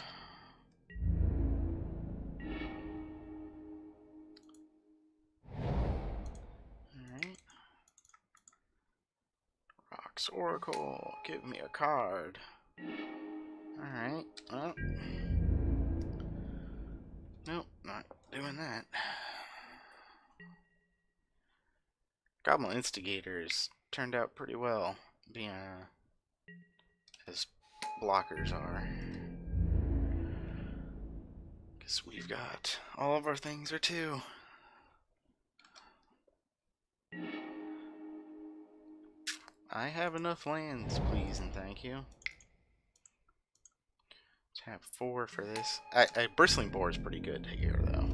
[SPEAKER 1] Alright. Rocks Oracle. Give me a card. Alright. Well. Nope, not doing that. Goblin Instigators turned out pretty well, being as blockers are. Guess we've got all of our things are 2. I have enough lands, please and thank you. Tap 4 for this. Bristling Boar is pretty good here, though.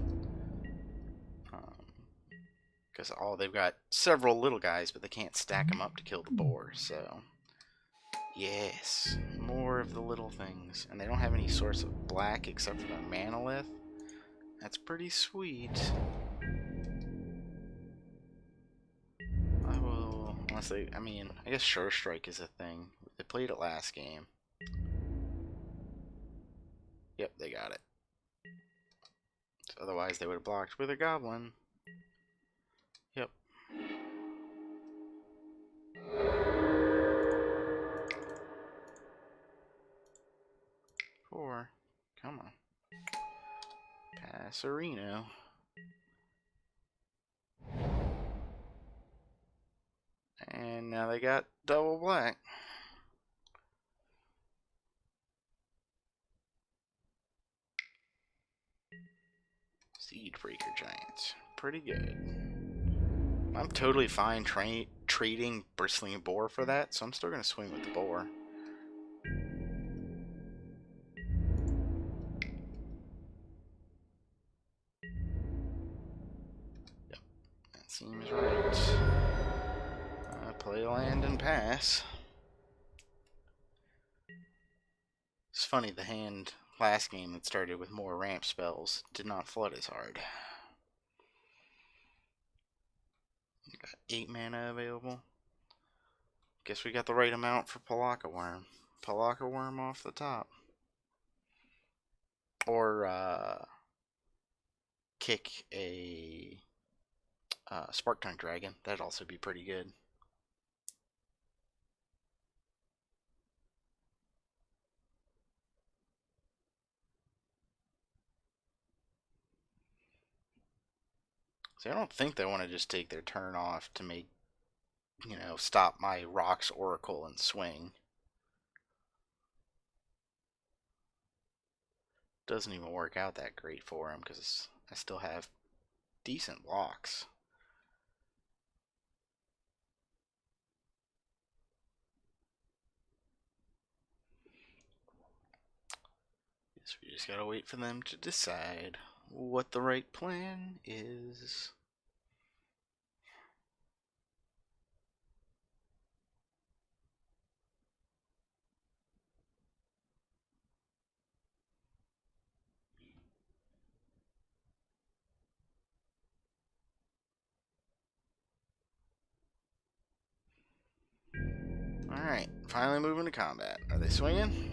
[SPEAKER 1] Because they've got several little guys, but they can't stack them up to kill the boar, so... Yes, more of the little things. And they don't have any source of black except for their Manolith. That's pretty sweet. I will... Unless they... I mean, I guess Sure Strike is a thing. They played it last game. Yep, they got it. Otherwise, they would have blocked with a goblin. Yep. 4. Come on. Passerino. And now they got double black. Seedbreaker Giants. Pretty good. I'm totally fine trading Bristling Boar for that, so I'm still going to swing with the boar. Yep, that seems right. Play land and pass. It's funny, the hand last game that started with more ramp spells did not flood as hard. Got 8 mana available. Guess we got the right amount for Palaka Worm. Palaka Worm off the top. Or kick a Spark Tongue Dragon. That'd also be pretty good. See, I don't think they want to just take their turn off to make, stop my Rocks Oracle and swing. Doesn't even work out that great for him because I still have decent blocks. Guess we just gotta wait for them to decide what the right plan is. Alright, finally moving to combat. Are they swinging?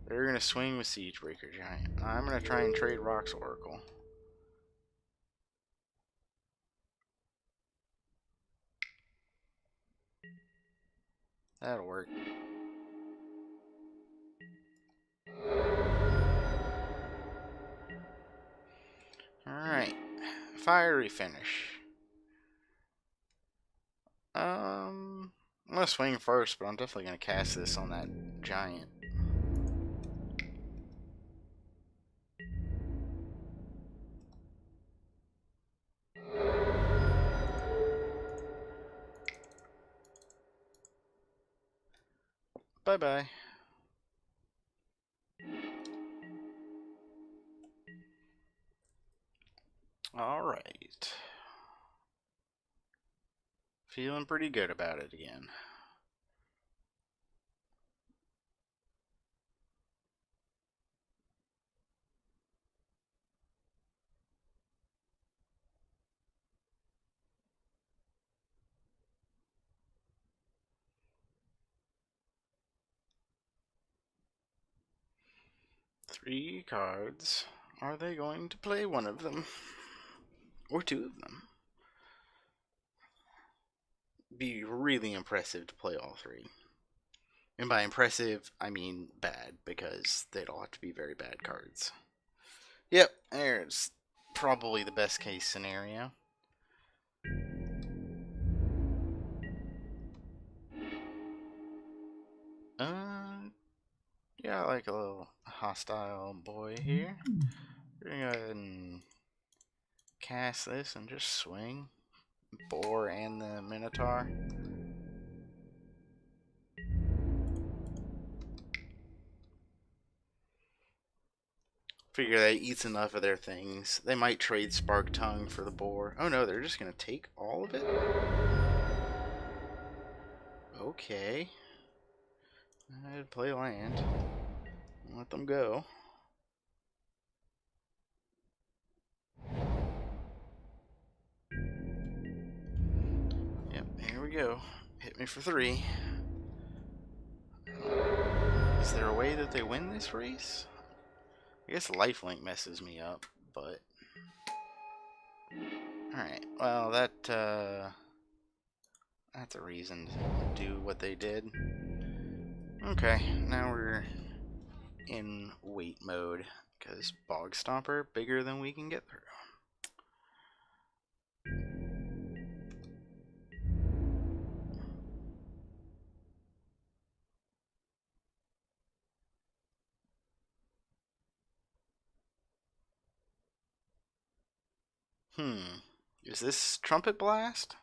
[SPEAKER 1] They're going to swing with Siegebreaker Giant. I'm going to try and trade Rocks Oracle. That'll work. Alright. Fiery finish. I'm going to swing first, but I'm definitely going to cast this on that giant. Bye-bye. Alright. Feeling pretty good about it again. Three cards. Are they going to play one of them? Or two of them? Be really impressive to play all three. And by impressive, I mean bad, because they'd all have to be very bad cards. Yep, there's probably the best case scenario. Yeah, I like a little hostile boy here. We're gonna go ahead and cast this and just swing. Boar and the Minotaur. Figure that eats enough of their things. They might trade Spark Tongue for the boar. Oh no, they're just gonna take all of it? Okay. I'd play land. Let them go. Yep, here we go. Hit me for 3. Is there a way that they win this race? I guess lifelink messes me up, but... Alright, well, that's a reason to do what they did. Okay, now we're in wait mode, because Bog Stomper bigger than we can get through. Is this Trumpet Blast?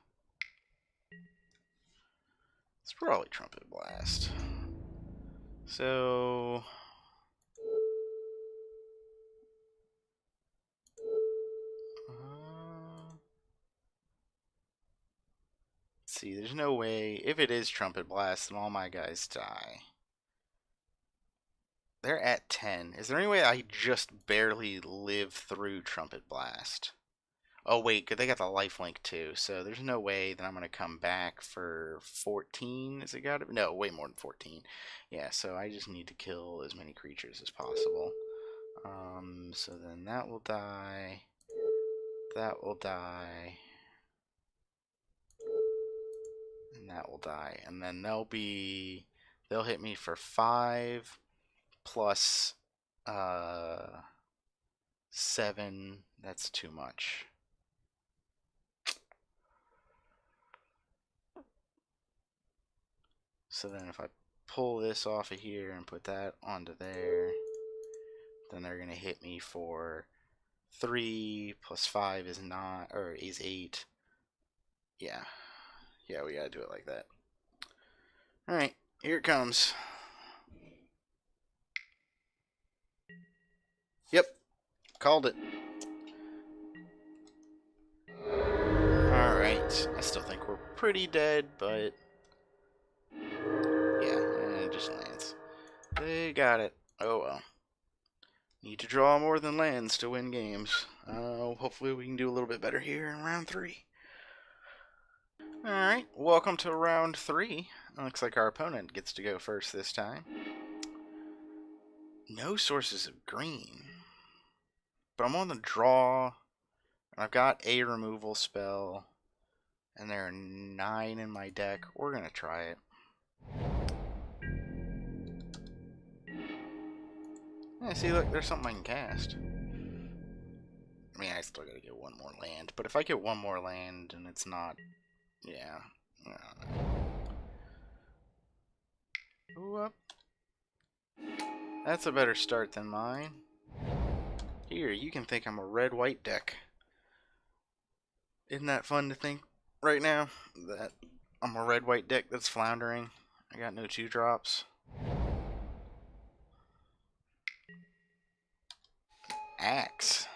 [SPEAKER 1] It's probably Trumpet Blast. So... let's see, there's no way... If it is Trumpet Blast, then all my guys die. They're at 10. Is there any way I just barely live through Trumpet Blast? Oh, wait, they got the lifelink too, so there's no way that I'm going to come back for 14. Is it got to? No, way more than 14. Yeah, so I just need to kill as many creatures as possible. So then that will die. That will die. And that will die. And then they'll hit me for 5 plus 7. That's too much. So then if I pull this off of here and put that onto there, then they're going to hit me for 3 plus 5 is 9, or is 8. Yeah. Yeah, we got to do it like that. Alright, here it comes. Yep, called it. Alright, I still think we're pretty dead, but... yeah, it just lands. They got it. Oh well. Need to draw more than lands to win games. Hopefully we can do a little bit better here in round 3. Alright, welcome to round 3. Looks like our opponent gets to go first this time. No sources of green. But I'm on the draw, and I've got a removal spell, and there are 9 in my deck. We're going to try it. Yeah, see, look, there's something I can cast. I mean, I still gotta get one more land, but if I get one more land and it's not, yeah, I don't know. Ooh, up. That's a better start than mine. Here, you can think I'm a red-white deck. Isn't that fun to think right now that I'm a red-white deck that's floundering? I got no 2-drops. Axe.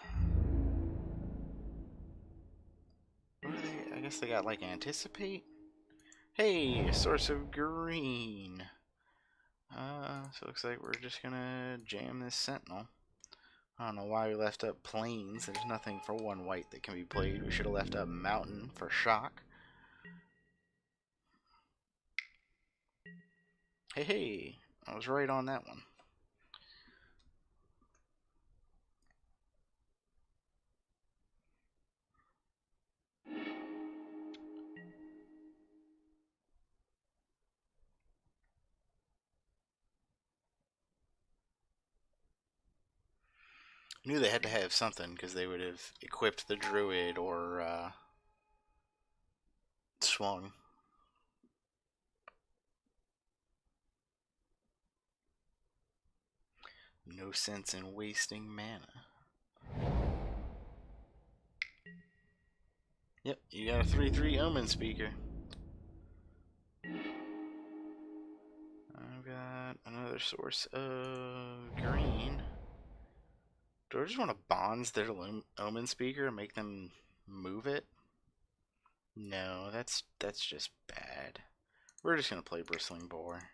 [SPEAKER 1] What are they? I guess they got like anticipate. Hey, a source of green. So it looks like we're just gonna jam this Sentinel. I don't know why we left up Plains. There's nothing for 1 white that can be played. We should have left up Mountain for shock. Hey, hey, I was right on that one. I knew they had to have something because they would have equipped the Druid or swung. No sense in wasting mana. Yep, you got a 3/3 Omen Speaker. I've got another source of green. Do I just want to bonds their Omen Speaker and make them move it? No, that's just bad. We're just gonna play Bristling Boar.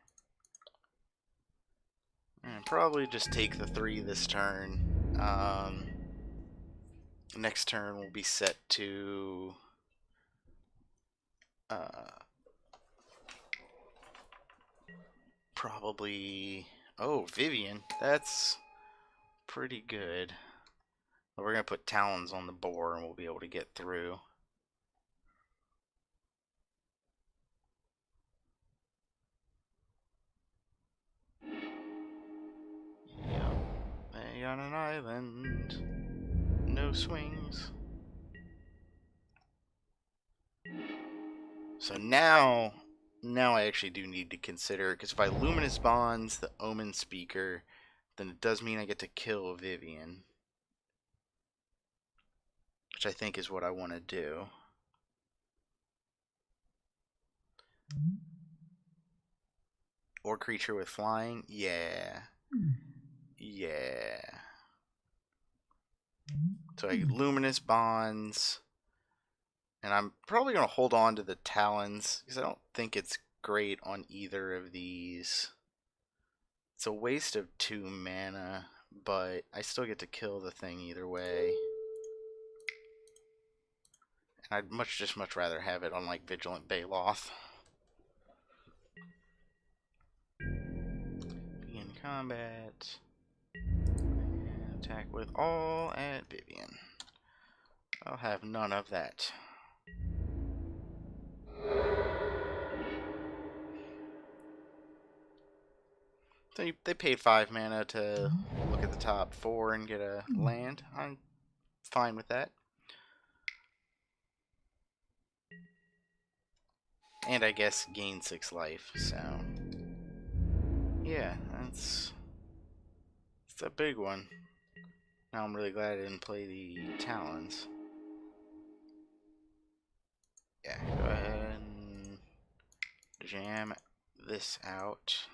[SPEAKER 1] And probably just take the 3 this turn. Next turn will be set to probably, oh, Vivian. That's pretty good. But we're gonna put Talons on the boar and we'll be able to get through. Yep. They on an island. No swings. So now I actually do need to consider, because if I Luminous Bonds the Omen Speaker, then it does mean I get to kill Vivian, which I think is what I want to do. Or creature with flying? Yeah. Yeah. So I get Luminous Bonds, and I'm probably going to hold on to the Talons, because I don't think it's great on either of these. It's a waste of 2 mana, but I still get to kill the thing either way. And I'd much rather have it on like Vigilant Baloth. Begin combat. And attack with all at Vivian. I'll have none of that. So they paid 5 mana to look at the top 4 and get a land. I'm fine with that. And I guess gain 6 life, so yeah, it's a big one. Now I'm really glad I didn't play the Talons. Yeah, go ahead and jam this out.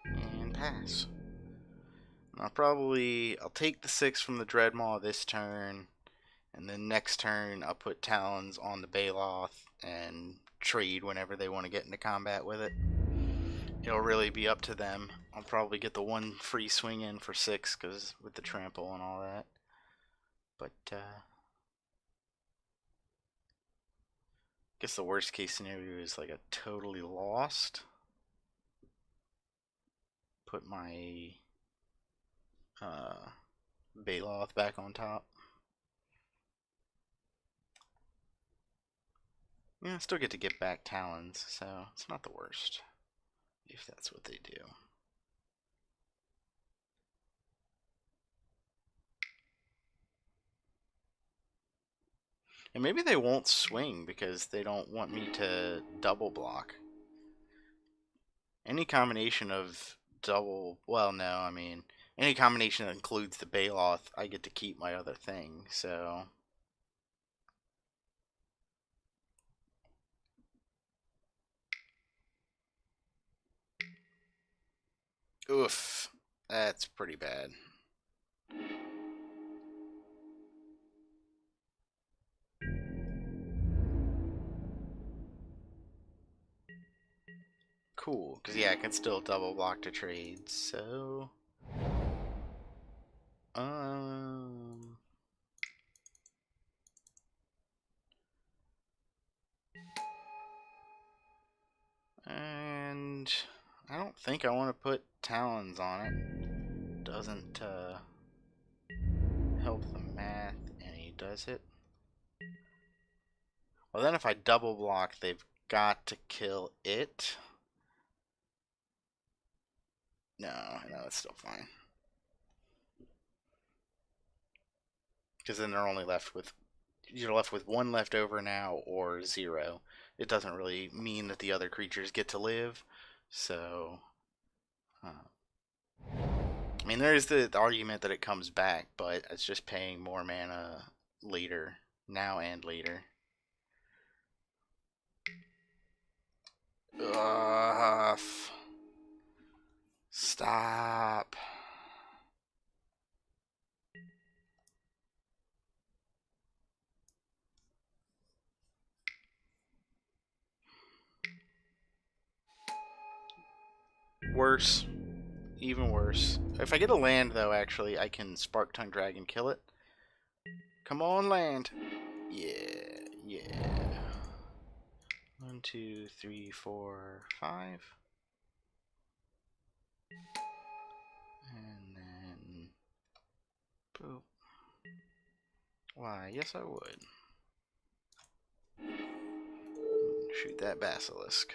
[SPEAKER 1] And pass. I'll take the 6 from the Dreadmaw this turn, and then next turn I'll put Talons on the Baloth and trade whenever they want to get into combat with it. It'll really be up to them. I'll probably get the 1 free swing in for 6 because with the trample and all that. But Guess the worst case scenario is like a totally lost. Put my Baloth back on top. Yeah, I still get to get back Talons, so it's not the worst. If that's what they do. And maybe they won't swing because they don't want me to double block. Any combination of double... Well, no, I mean... Any combination that includes the Baloth, I get to keep my other thing, so... Oof. That's pretty bad. Cool, because yeah, I can still double block to trade, so... And... I don't think I want to put Talons on it. Doesn't, help the math any, does it? Well, then if I double block, they've got to kill it. No, it's still fine. Because then they're only left with... You're left with one left over now, or 0. It doesn't really mean that the other creatures get to live, so... I mean, there is the argument that it comes back, but it's just paying more mana later. Now and later. Ugh. Stop. Worse. Even worse. If I get a land, though, actually, I can Spark Tongue Dragon kill it. Come on, land. Yeah. 1, 2, 3, 4, 5. And then... Boop. Why, yes I would. Shoot that Basilisk.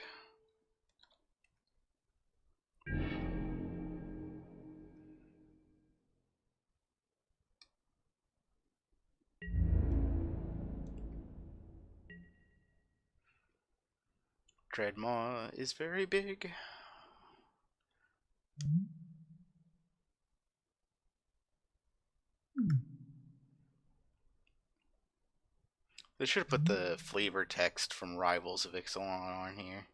[SPEAKER 1] Dreadmaw is very big. They should have put the flavor text from Rivals of Ixalan on here.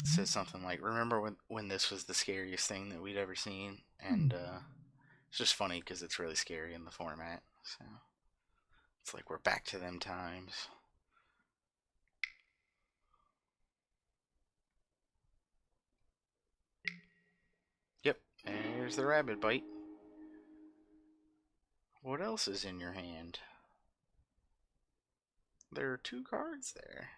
[SPEAKER 1] It says something like, remember when this was the scariest thing that we'd ever seen? And it's just funny because it's really scary in the format. So it's like we're back to them times. Yep, there's the rabbit bite. What else is in your hand? There are 2 cards there.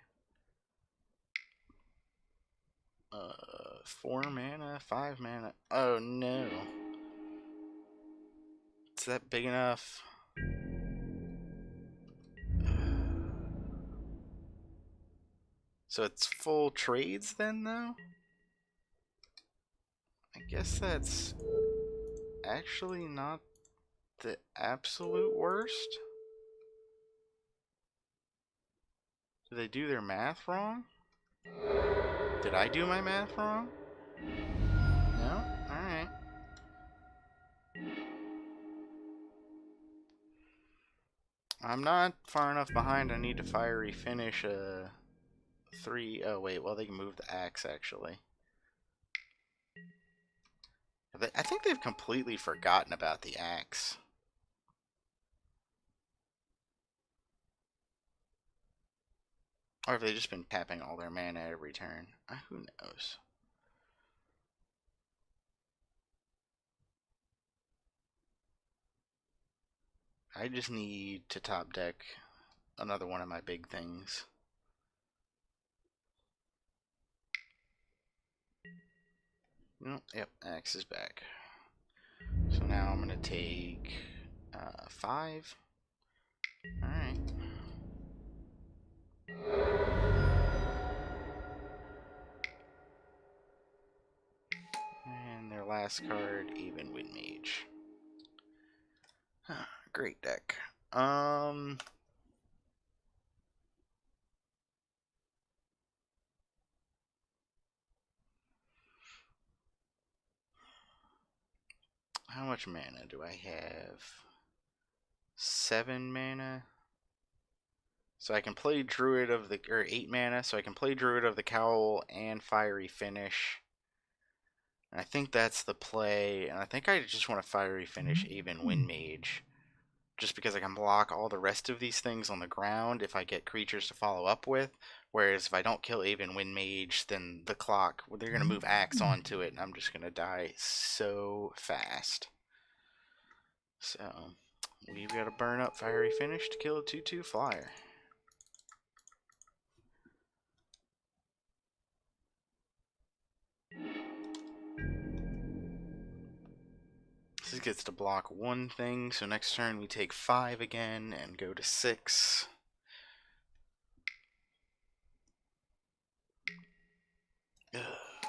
[SPEAKER 1] 4 mana, 5 mana. Oh no. Is that big enough? So it's full trades then, though? I guess that's actually not the absolute worst. Did they do their math wrong? Did I do my math wrong? No? Alright. I'm not far enough behind. I need to fiery finish a 3. Oh, wait. Well, they can move the axe, actually. I think they've completely forgotten about the axe. Or have they just been tapping all their mana every turn? Who knows? I just need to top deck another one of my big things. Yep, Axe is back. So now I'm going to take 5. Alright. And their last card, Even Wind Mage. Great deck. How much mana do I have? 7 mana. So I can play Druid of the, or 8 mana, so I can play Druid of the Cowl and Fiery Finish. And I think that's the play, and I think I just want to Fiery Finish Even Wind Mage. Just because I can block all the rest of these things on the ground if I get creatures to follow up with. Whereas if I don't kill Even Wind Mage, then the clock, they're going to move Axe onto it, and I'm just going to die so fast. So, we've got to burn up Fiery Finish to kill a 2/2 flyer. This gets to block one thing, so next turn we take 5 again and go to 6.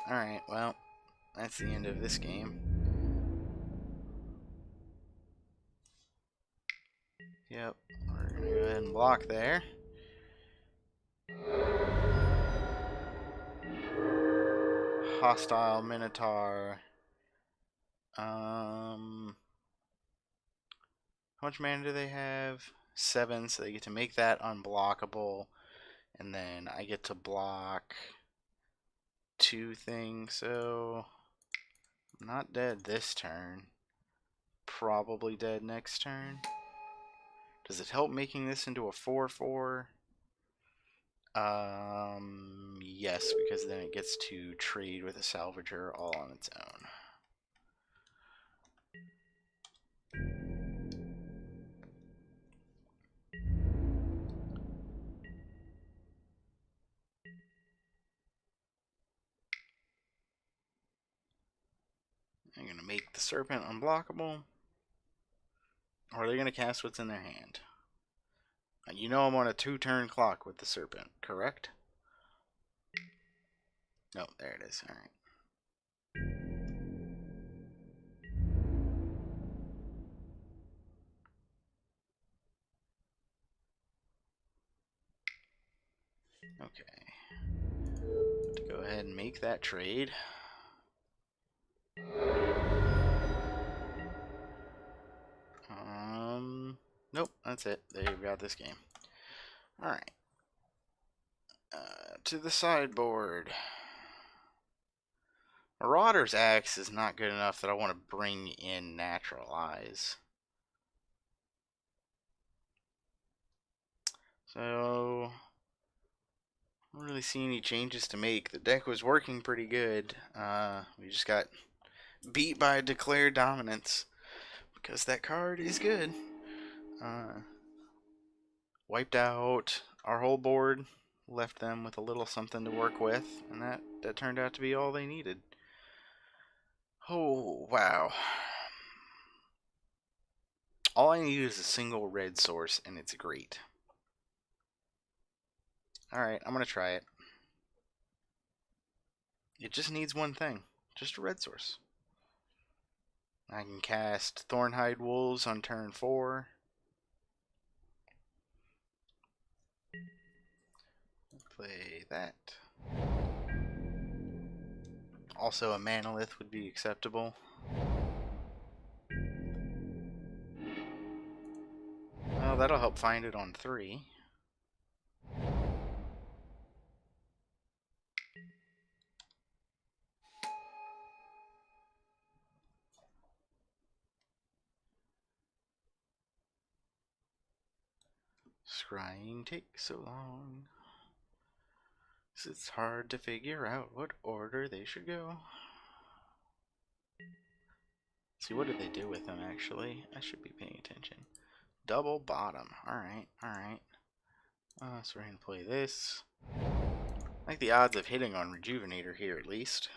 [SPEAKER 1] Alright, well, that's the end of this game. Yep, we're gonna go ahead and block there. Hostile Minotaur. How much mana do they have? 7, so they get to make that unblockable. And then I get to block 2 things, so I'm not dead this turn. Probably dead next turn. Does it help making this into a 4/4? Yes, because then it gets to trade with a salvager all on its own. I'm going to make the serpent unblockable. Or are they going to cast what's in their hand? You know I'm on a 2-turn clock with the serpent, correct? No, there it is. Alright. Okay. To go ahead and make that trade. Nope, that's it. They've got this game. Alright. To the sideboard. Marauder's Axe is not good enough that I want to bring in Naturalize. So, I don't really see any changes to make. The deck was working pretty good. We just got beat by Declared Dominance because that card is good. Wiped out our whole board, left them with a little something to work with, and that turned out to be all they needed. Oh, wow. All I need is a single red source, and it's great. Alright, I'm going to try it. It just needs one thing. Just a red source. I can cast Thornhide Wolves on turn 4. Play that. Also, a Manolith would be acceptable. Well, that'll help find it on 3. Scrying takes so long. It's hard to figure out what order they should go. See, what did they do with them, actually? I should be paying attention. double bottom. Alright, alright. So we're going to play this. I like the odds of hitting on Rejuvenator here, at least.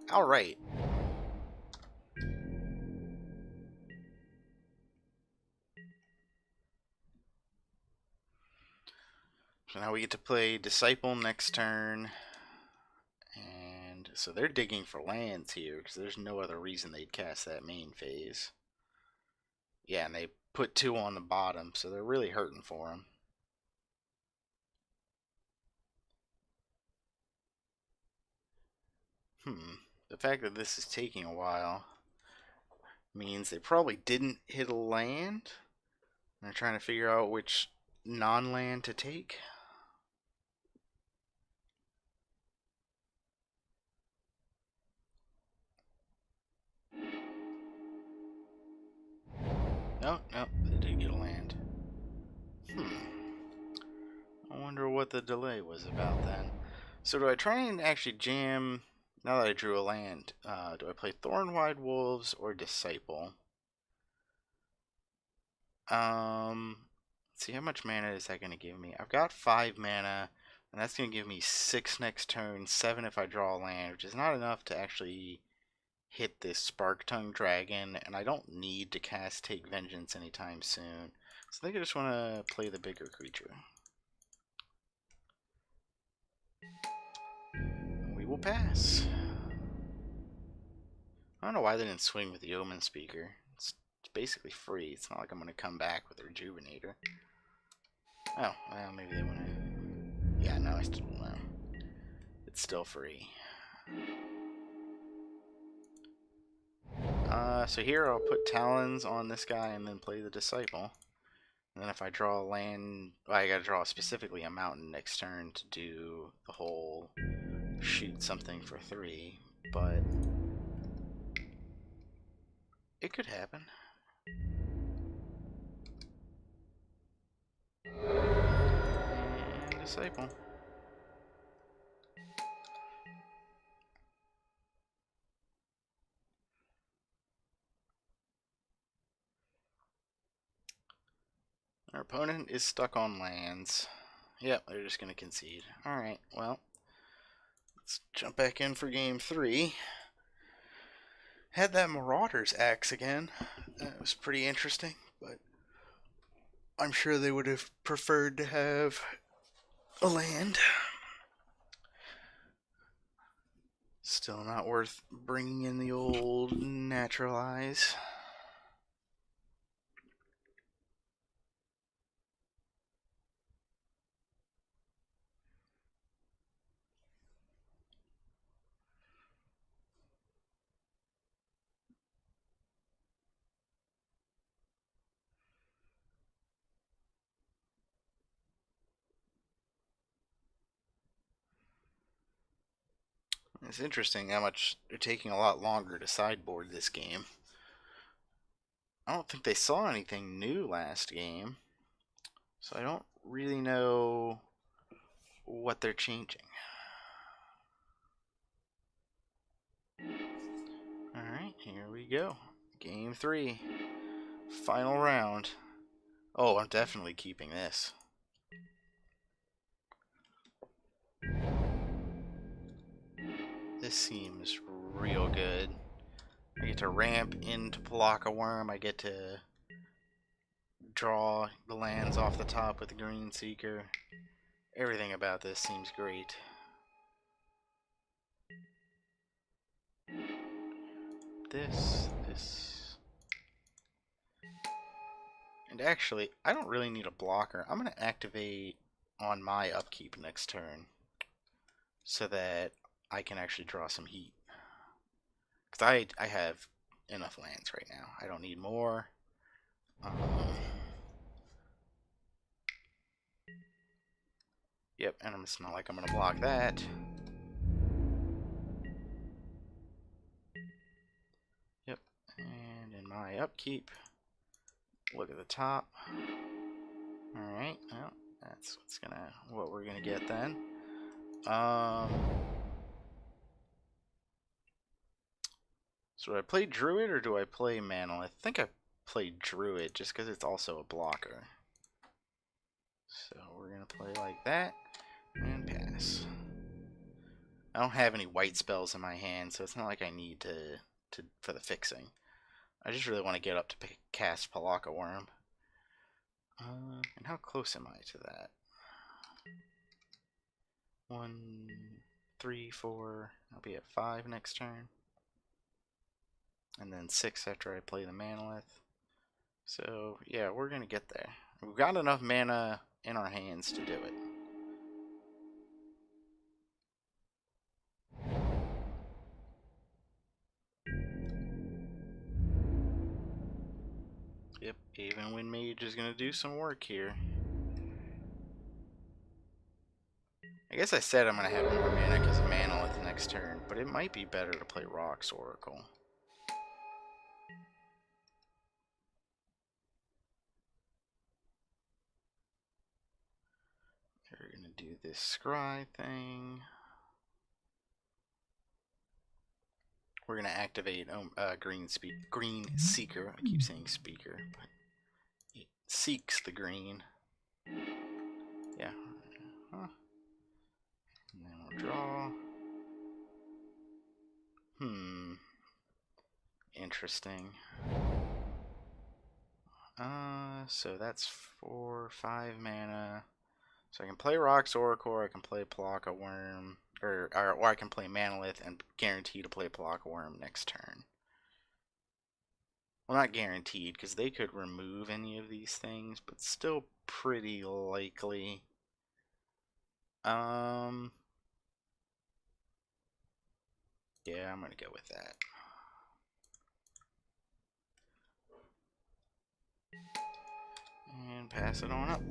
[SPEAKER 1] Alright. So now we get to play Disciple next turn. And so they're digging for lands here, because there's no other reason they'd cast that main phase. Yeah, and they put 2 on the bottom, so they're really hurting for them. The fact that this is taking a while means they probably didn't hit a land. They're trying to figure out which non-land to take. No, they did get a land. I wonder what the delay was about then. So do I try and actually jam, now that I drew a land, do I play Thornwide Wolves or Disciple? Let's see, how much mana is that going to give me? I've got 5 mana, and that's going to give me 6 next turn, 7 if I draw a land, which is not enough to actually hit this Spark Tongue Dragon, and I don't need to cast Take Vengeance anytime soon. So I think I just want to play the bigger creature. We will pass. I don't know why they didn't swing with the Omen Speaker. It's basically free. It's not like I'm going to come back with a Rejuvenator. Oh, well, maybe they want to... Yeah, no, I still don't know. It's still free. So here I'll put Talons on this guy and then play the Disciple. And then if I draw a land... Well, I gotta draw specifically a mountain next turn to do the whole shoot something for 3. But it could happen. And Disciple. Our opponent is stuck on lands. Yep, they're just going to concede. Alright, well, let's jump back in for game 3. Had that Marauder's Axe again. That was pretty interesting, but I'm sure they would have preferred to have a land. Still not worth bringing in the old Naturalize. It's interesting how much they're taking a lot longer to sideboard this game. I don't think they saw anything new last game, so I don't really know what they're changing. Alright, here we go. Game 3. Final round. Oh, I'm definitely keeping this. This seems real good. I get to ramp into Palaka Worm. I get to draw the lands off the top with the Green Seeker. Everything about this seems great. This. And actually, I don't really need a blocker. I'm going to activate on my upkeep next turn so that I can actually draw some heat. Because I have enough lands right now. I don't need more. Yep, and it's not like I'm going to block that. Yep, and in my upkeep, look at the top. Alright, well, that's what we're gonna get then. So do I play Druid or do I play Mantle? I think I play Druid just because it's also a blocker. So we're going to play like that and pass. I don't have any white spells in my hand, so it's not like I need to for the fixing. I just really want to get up to cast Palaka Worm. And how close am I to that? 1, 3, 4. I'll be at 5 next turn. And then 6 after I play the Manalith. So, yeah, we're going to get there. We've got enough mana in our hands to do it. Yep, even Wind Mage is going to do some work here. I guess I said I'm going to have more mana because of Manalith next turn, but it might be better to play Rocks Oracle. We're going to do this Scry thing. We're going to activate Green Seeker. I keep saying speaker, but it seeks the green. Yeah. Huh. And then we'll draw. Interesting. So that's 4, 5 mana. So I can play Rocks Oracle, or I can play Palaka Worm, or I can play Manalith and guarantee to play Palaka Worm next turn. Well, not guaranteed, because they could remove any of these things, but still pretty likely. Yeah, I'm gonna go with that. And pass it on up.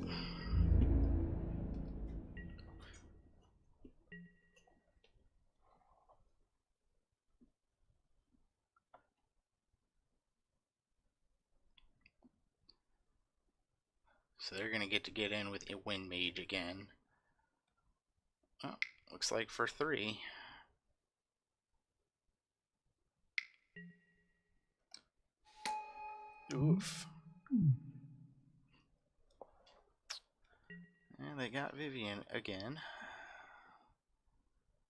[SPEAKER 1] So they're gonna get in with a Wind Mage again. Oh, looks like for 3. Oof. And they got Vivian again.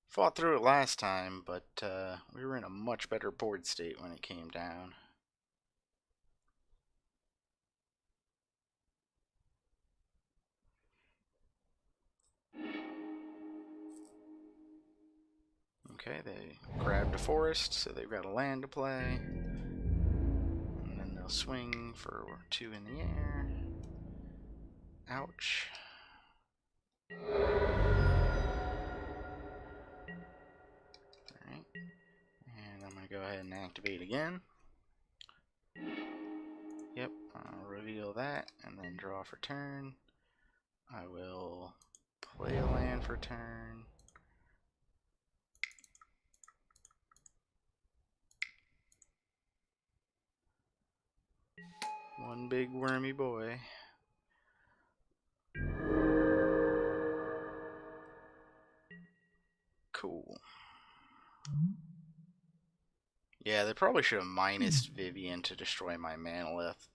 [SPEAKER 1] Fought through it last time, but we were in a much better board state when it came down. Okay, they grabbed a forest, so they've got a land to play. And then they'll swing for 2 in the air. Ouch. Alright. And I'm going to go ahead and activate again. Yep, I'll reveal that and then draw for turn. I will play a land for turn. One big wormy boy. Cool. Yeah, they probably should have minused Vivian to destroy my Manalith.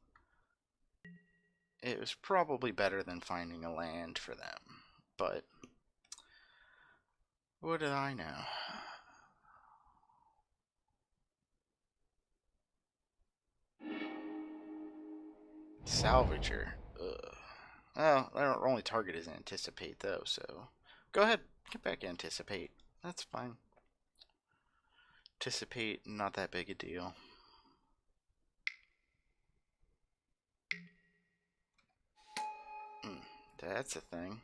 [SPEAKER 1] It was probably better than finding a land for them, but what did I know? Salvager. Ugh. Well, their only target is Anticipate, though, so go ahead, get back Anticipate. That's fine. Anticipate, not that big a deal. That's a thing.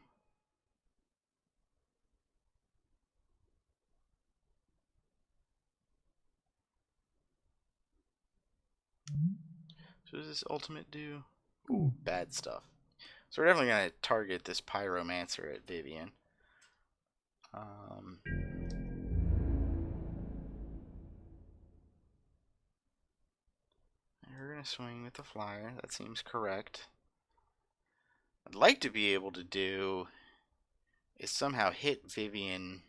[SPEAKER 1] So what does this ultimate do? Ooh, bad stuff. So we're definitely going to target this Pyromancer at Vivian. We're going to swing with the flyer. That seems correct. I'd like to be able to do is somehow hit Vivian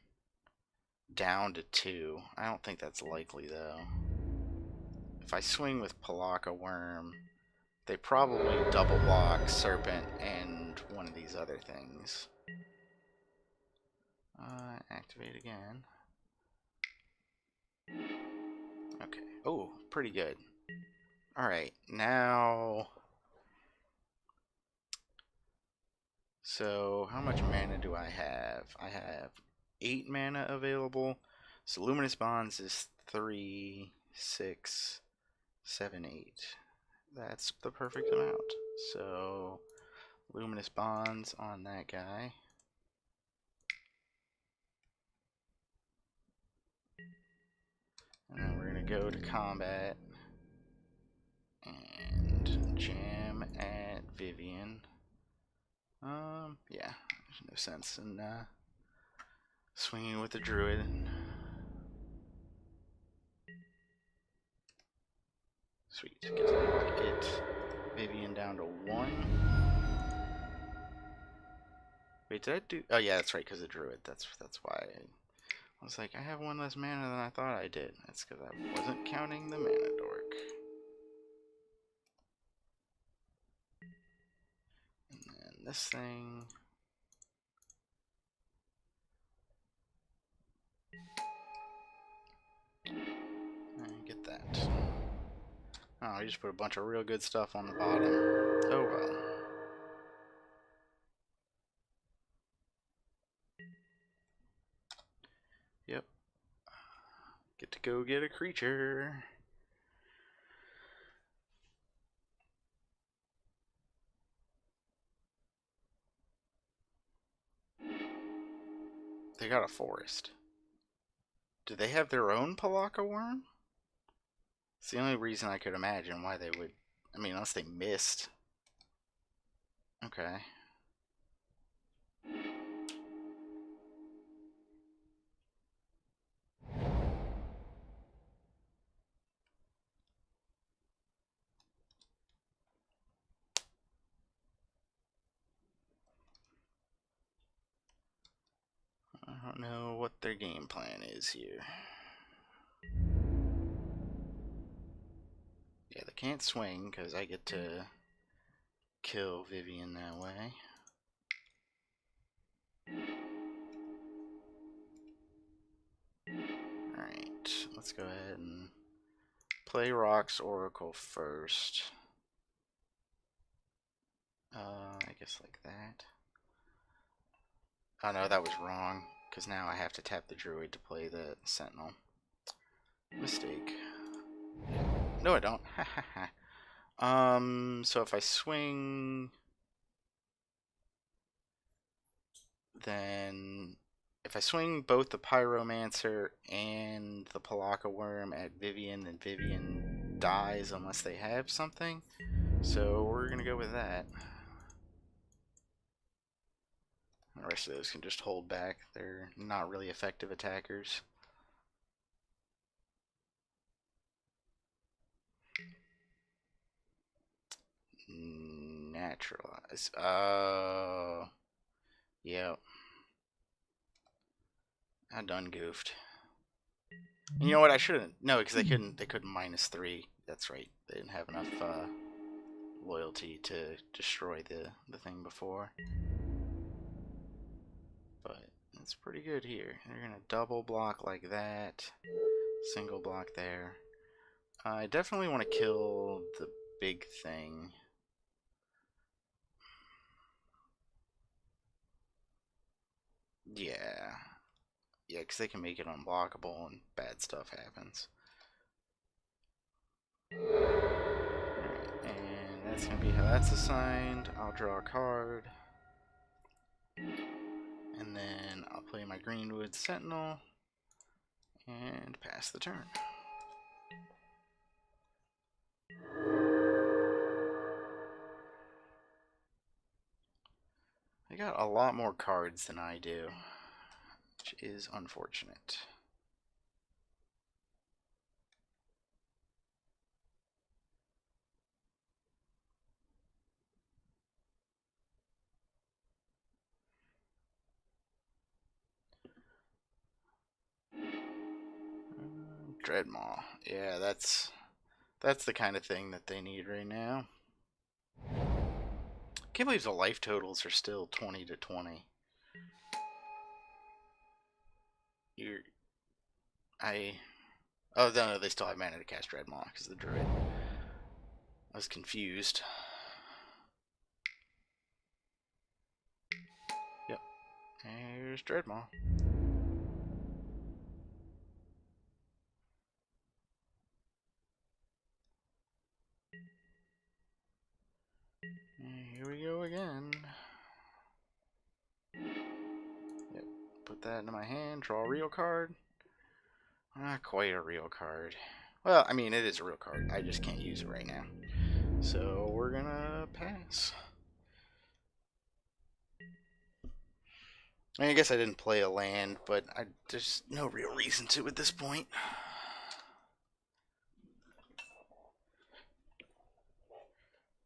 [SPEAKER 1] down to 2. I don't think that's likely, though. if I swing with Palaka Worm, they probably double block Serpent and one of these other things. Activate again. Okay. Oh, pretty good. Alright, now... So, how much mana do I have? I have 8 mana available. So, Luminous Bonds is 3, 6, 7, 8. That's the perfect amount. So, Luminous Bonds on that guy. And then we're going to go to combat and jam at Vivian. Yeah, there's no sense in swinging with the druid. Sweet, get to knock it. Vivian down to 1. Wait, did I do? Oh yeah, that's right, because of druid. That's why I was like, I have 1 less mana than I thought I did. That's because I wasn't counting the mana dork. And then this thing. Get that. Oh, I just put a bunch of real good stuff on the bottom. Oh well. Yep. Get to go get a creature. They got a forest. Do they have their own Palaka Worm? It's the only reason I could imagine why they would. I mean, unless they missed. Okay. I don't know what their game plan is here. Yeah, they can't swing because I get to kill Vivian that way. Alright, let's go ahead and play Rock's Oracle first. I guess like that. Oh no, that was wrong, because now I have to tap the Druid to play the Sentinel. Mistake. No, I don't. So if I swing, then if I swing both the Pyromancer and the Palaka Worm at Vivian, then Vivian dies unless they have something. So we're gonna go with that. The rest of those can just hold back. They're not really effective attackers. Naturalize. Yep. I done goofed. And you know what? I shouldn't. No, because they couldn't. They couldn't -3. That's right. They didn't have enough loyalty to destroy the thing before. But it's pretty good here. They're gonna double block like that. Single block there. I definitely want to kill the big thing. Yeah. Yeah, because they can make it unblockable and bad stuff happens. Alright, and that's going to be how that's assigned. I'll draw a card. And then I'll play my Greenwood Sentinel and pass the turn. They got a lot more cards than I do, which is unfortunate. Dreadmaw. Yeah, that's That's the kind of thing that they need right now. Can't believe the life totals are still 20 to 20. You're... Oh, no, they still have mana to cast Dreadmaw because of the Druid. I was confused. Yep. Here's Dreadmaw. Here we go again. Yep. Put that into my hand. Draw a real card. Not quite a real card. Well, I mean, it is a real card. I just can't use it right now. So we're gonna pass. I guess I didn't play a land, but there's no real reason to at this point.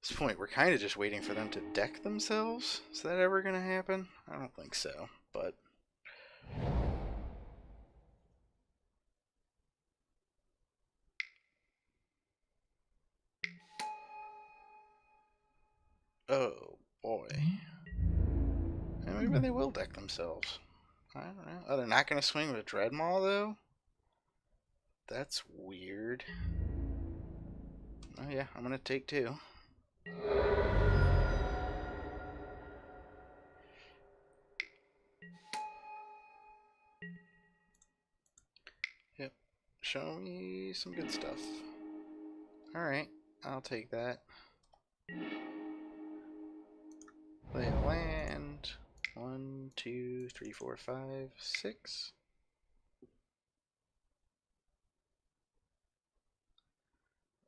[SPEAKER 1] At this point, we're kind of just waiting for them to deck themselves. Is that ever going to happen? I don't think so, but... Oh, boy. And maybe they will deck themselves. I don't know. Oh, they're not going to swing with Dreadmaw, though? That's weird. Oh, yeah, I'm going to take 2. Yep. Show me some good stuff. Alright, I'll take that. Play a land. 1, 2, 3, 4, 5, 6.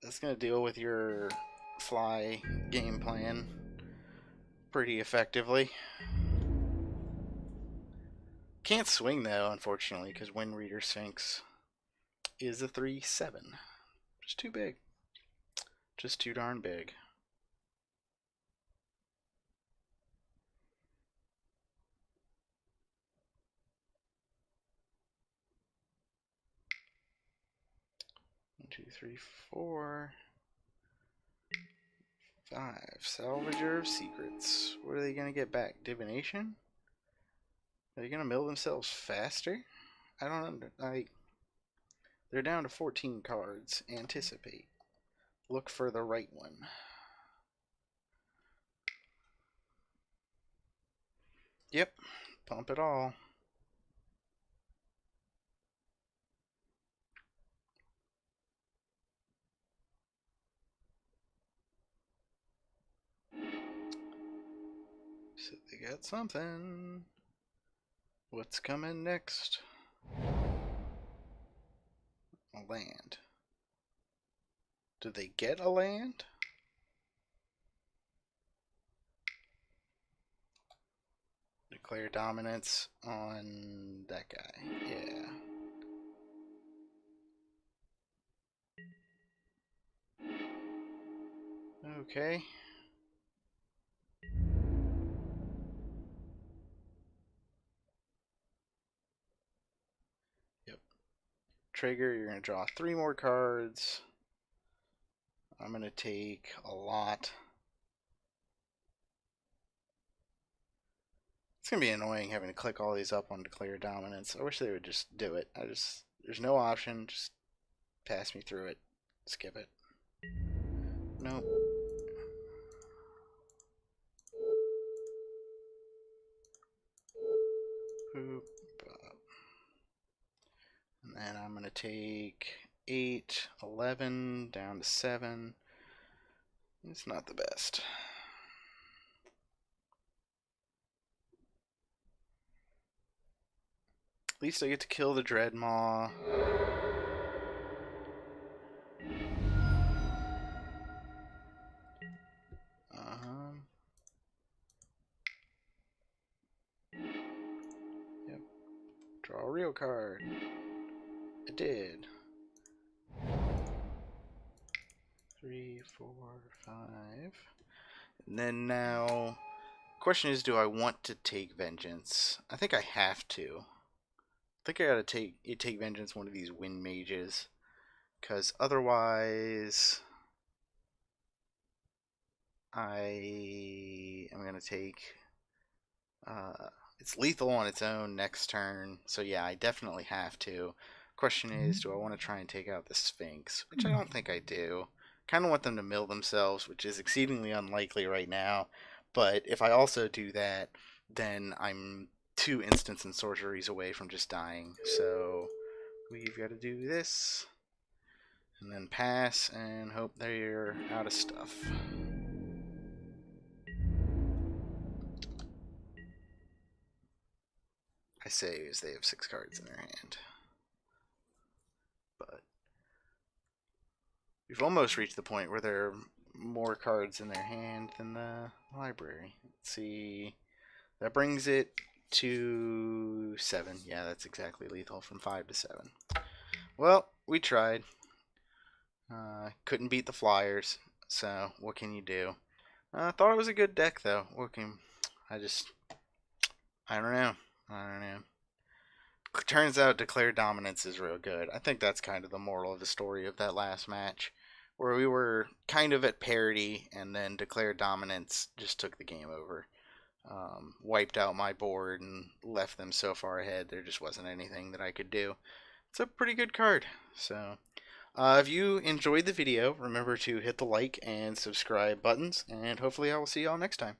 [SPEAKER 1] That's going to deal with your fly game plan pretty effectively. Can't swing though, unfortunately, because Wind Reader Sphinx is a 3/7. Just too big. Just too darn big. One, 2, 3, 4, 5. Salvager of Secrets. What are they going to get back? Divination? Are they going to mill themselves faster? I don't know. They're down to 14 cards. Anticipate. Look for the right one. Yep. Pump it all. So they got something. What's coming next? A land. Did they get a land? Declare dominance on that guy. Yeah. Okay. Yep. Trigger, you're going to draw 3 more cards. I'm going to take a lot. It's going to be annoying having to click all these up on Declare Dominance. I wish they would just do it. There's no option. Just pass me through it. Skip it. Nope. Boop. And then I'm going to take 8, 11, down to 7. It's not the best. At least I get to kill the Dreadmaw. Yep. Draw a real card. I did. 3, 4, 5. And then now, question is, do I want to take Vengeance? I think I have to. I think I gotta take Vengeance one of these Wind Mages. because otherwise I am going to take it's lethal on its own next turn, so yeah, I definitely have to. Question is, do I want to try and take out the Sphinx? Which I don't think I do. Kind of want them to mill themselves, which is exceedingly unlikely right now. But if I also do that, then I'm 2 instants and sorceries away from just dying. So we've got to do this, and then pass, and hope they're out of stuff. I say as they have 6 cards in their hand. But we've almost reached the point where there are more cards in their hand than the library. Let's see. That brings it to 7. Yeah, that's exactly lethal, from 5 to 7. Well, we tried. Couldn't beat the Flyers, so what can you do? I thought it was a good deck, though. I don't know. I don't know. Turns out Declared Dominance is real good. I think that's kind of the moral of the story of that last match, where we were kind of at parity, and then Declared Dominance just took the game over. Wiped out my board and left them so far ahead, there just wasn't anything that I could do. It's a pretty good card. So, if you enjoyed the video, remember to hit the like and subscribe buttons, and hopefully I will see y'all next time.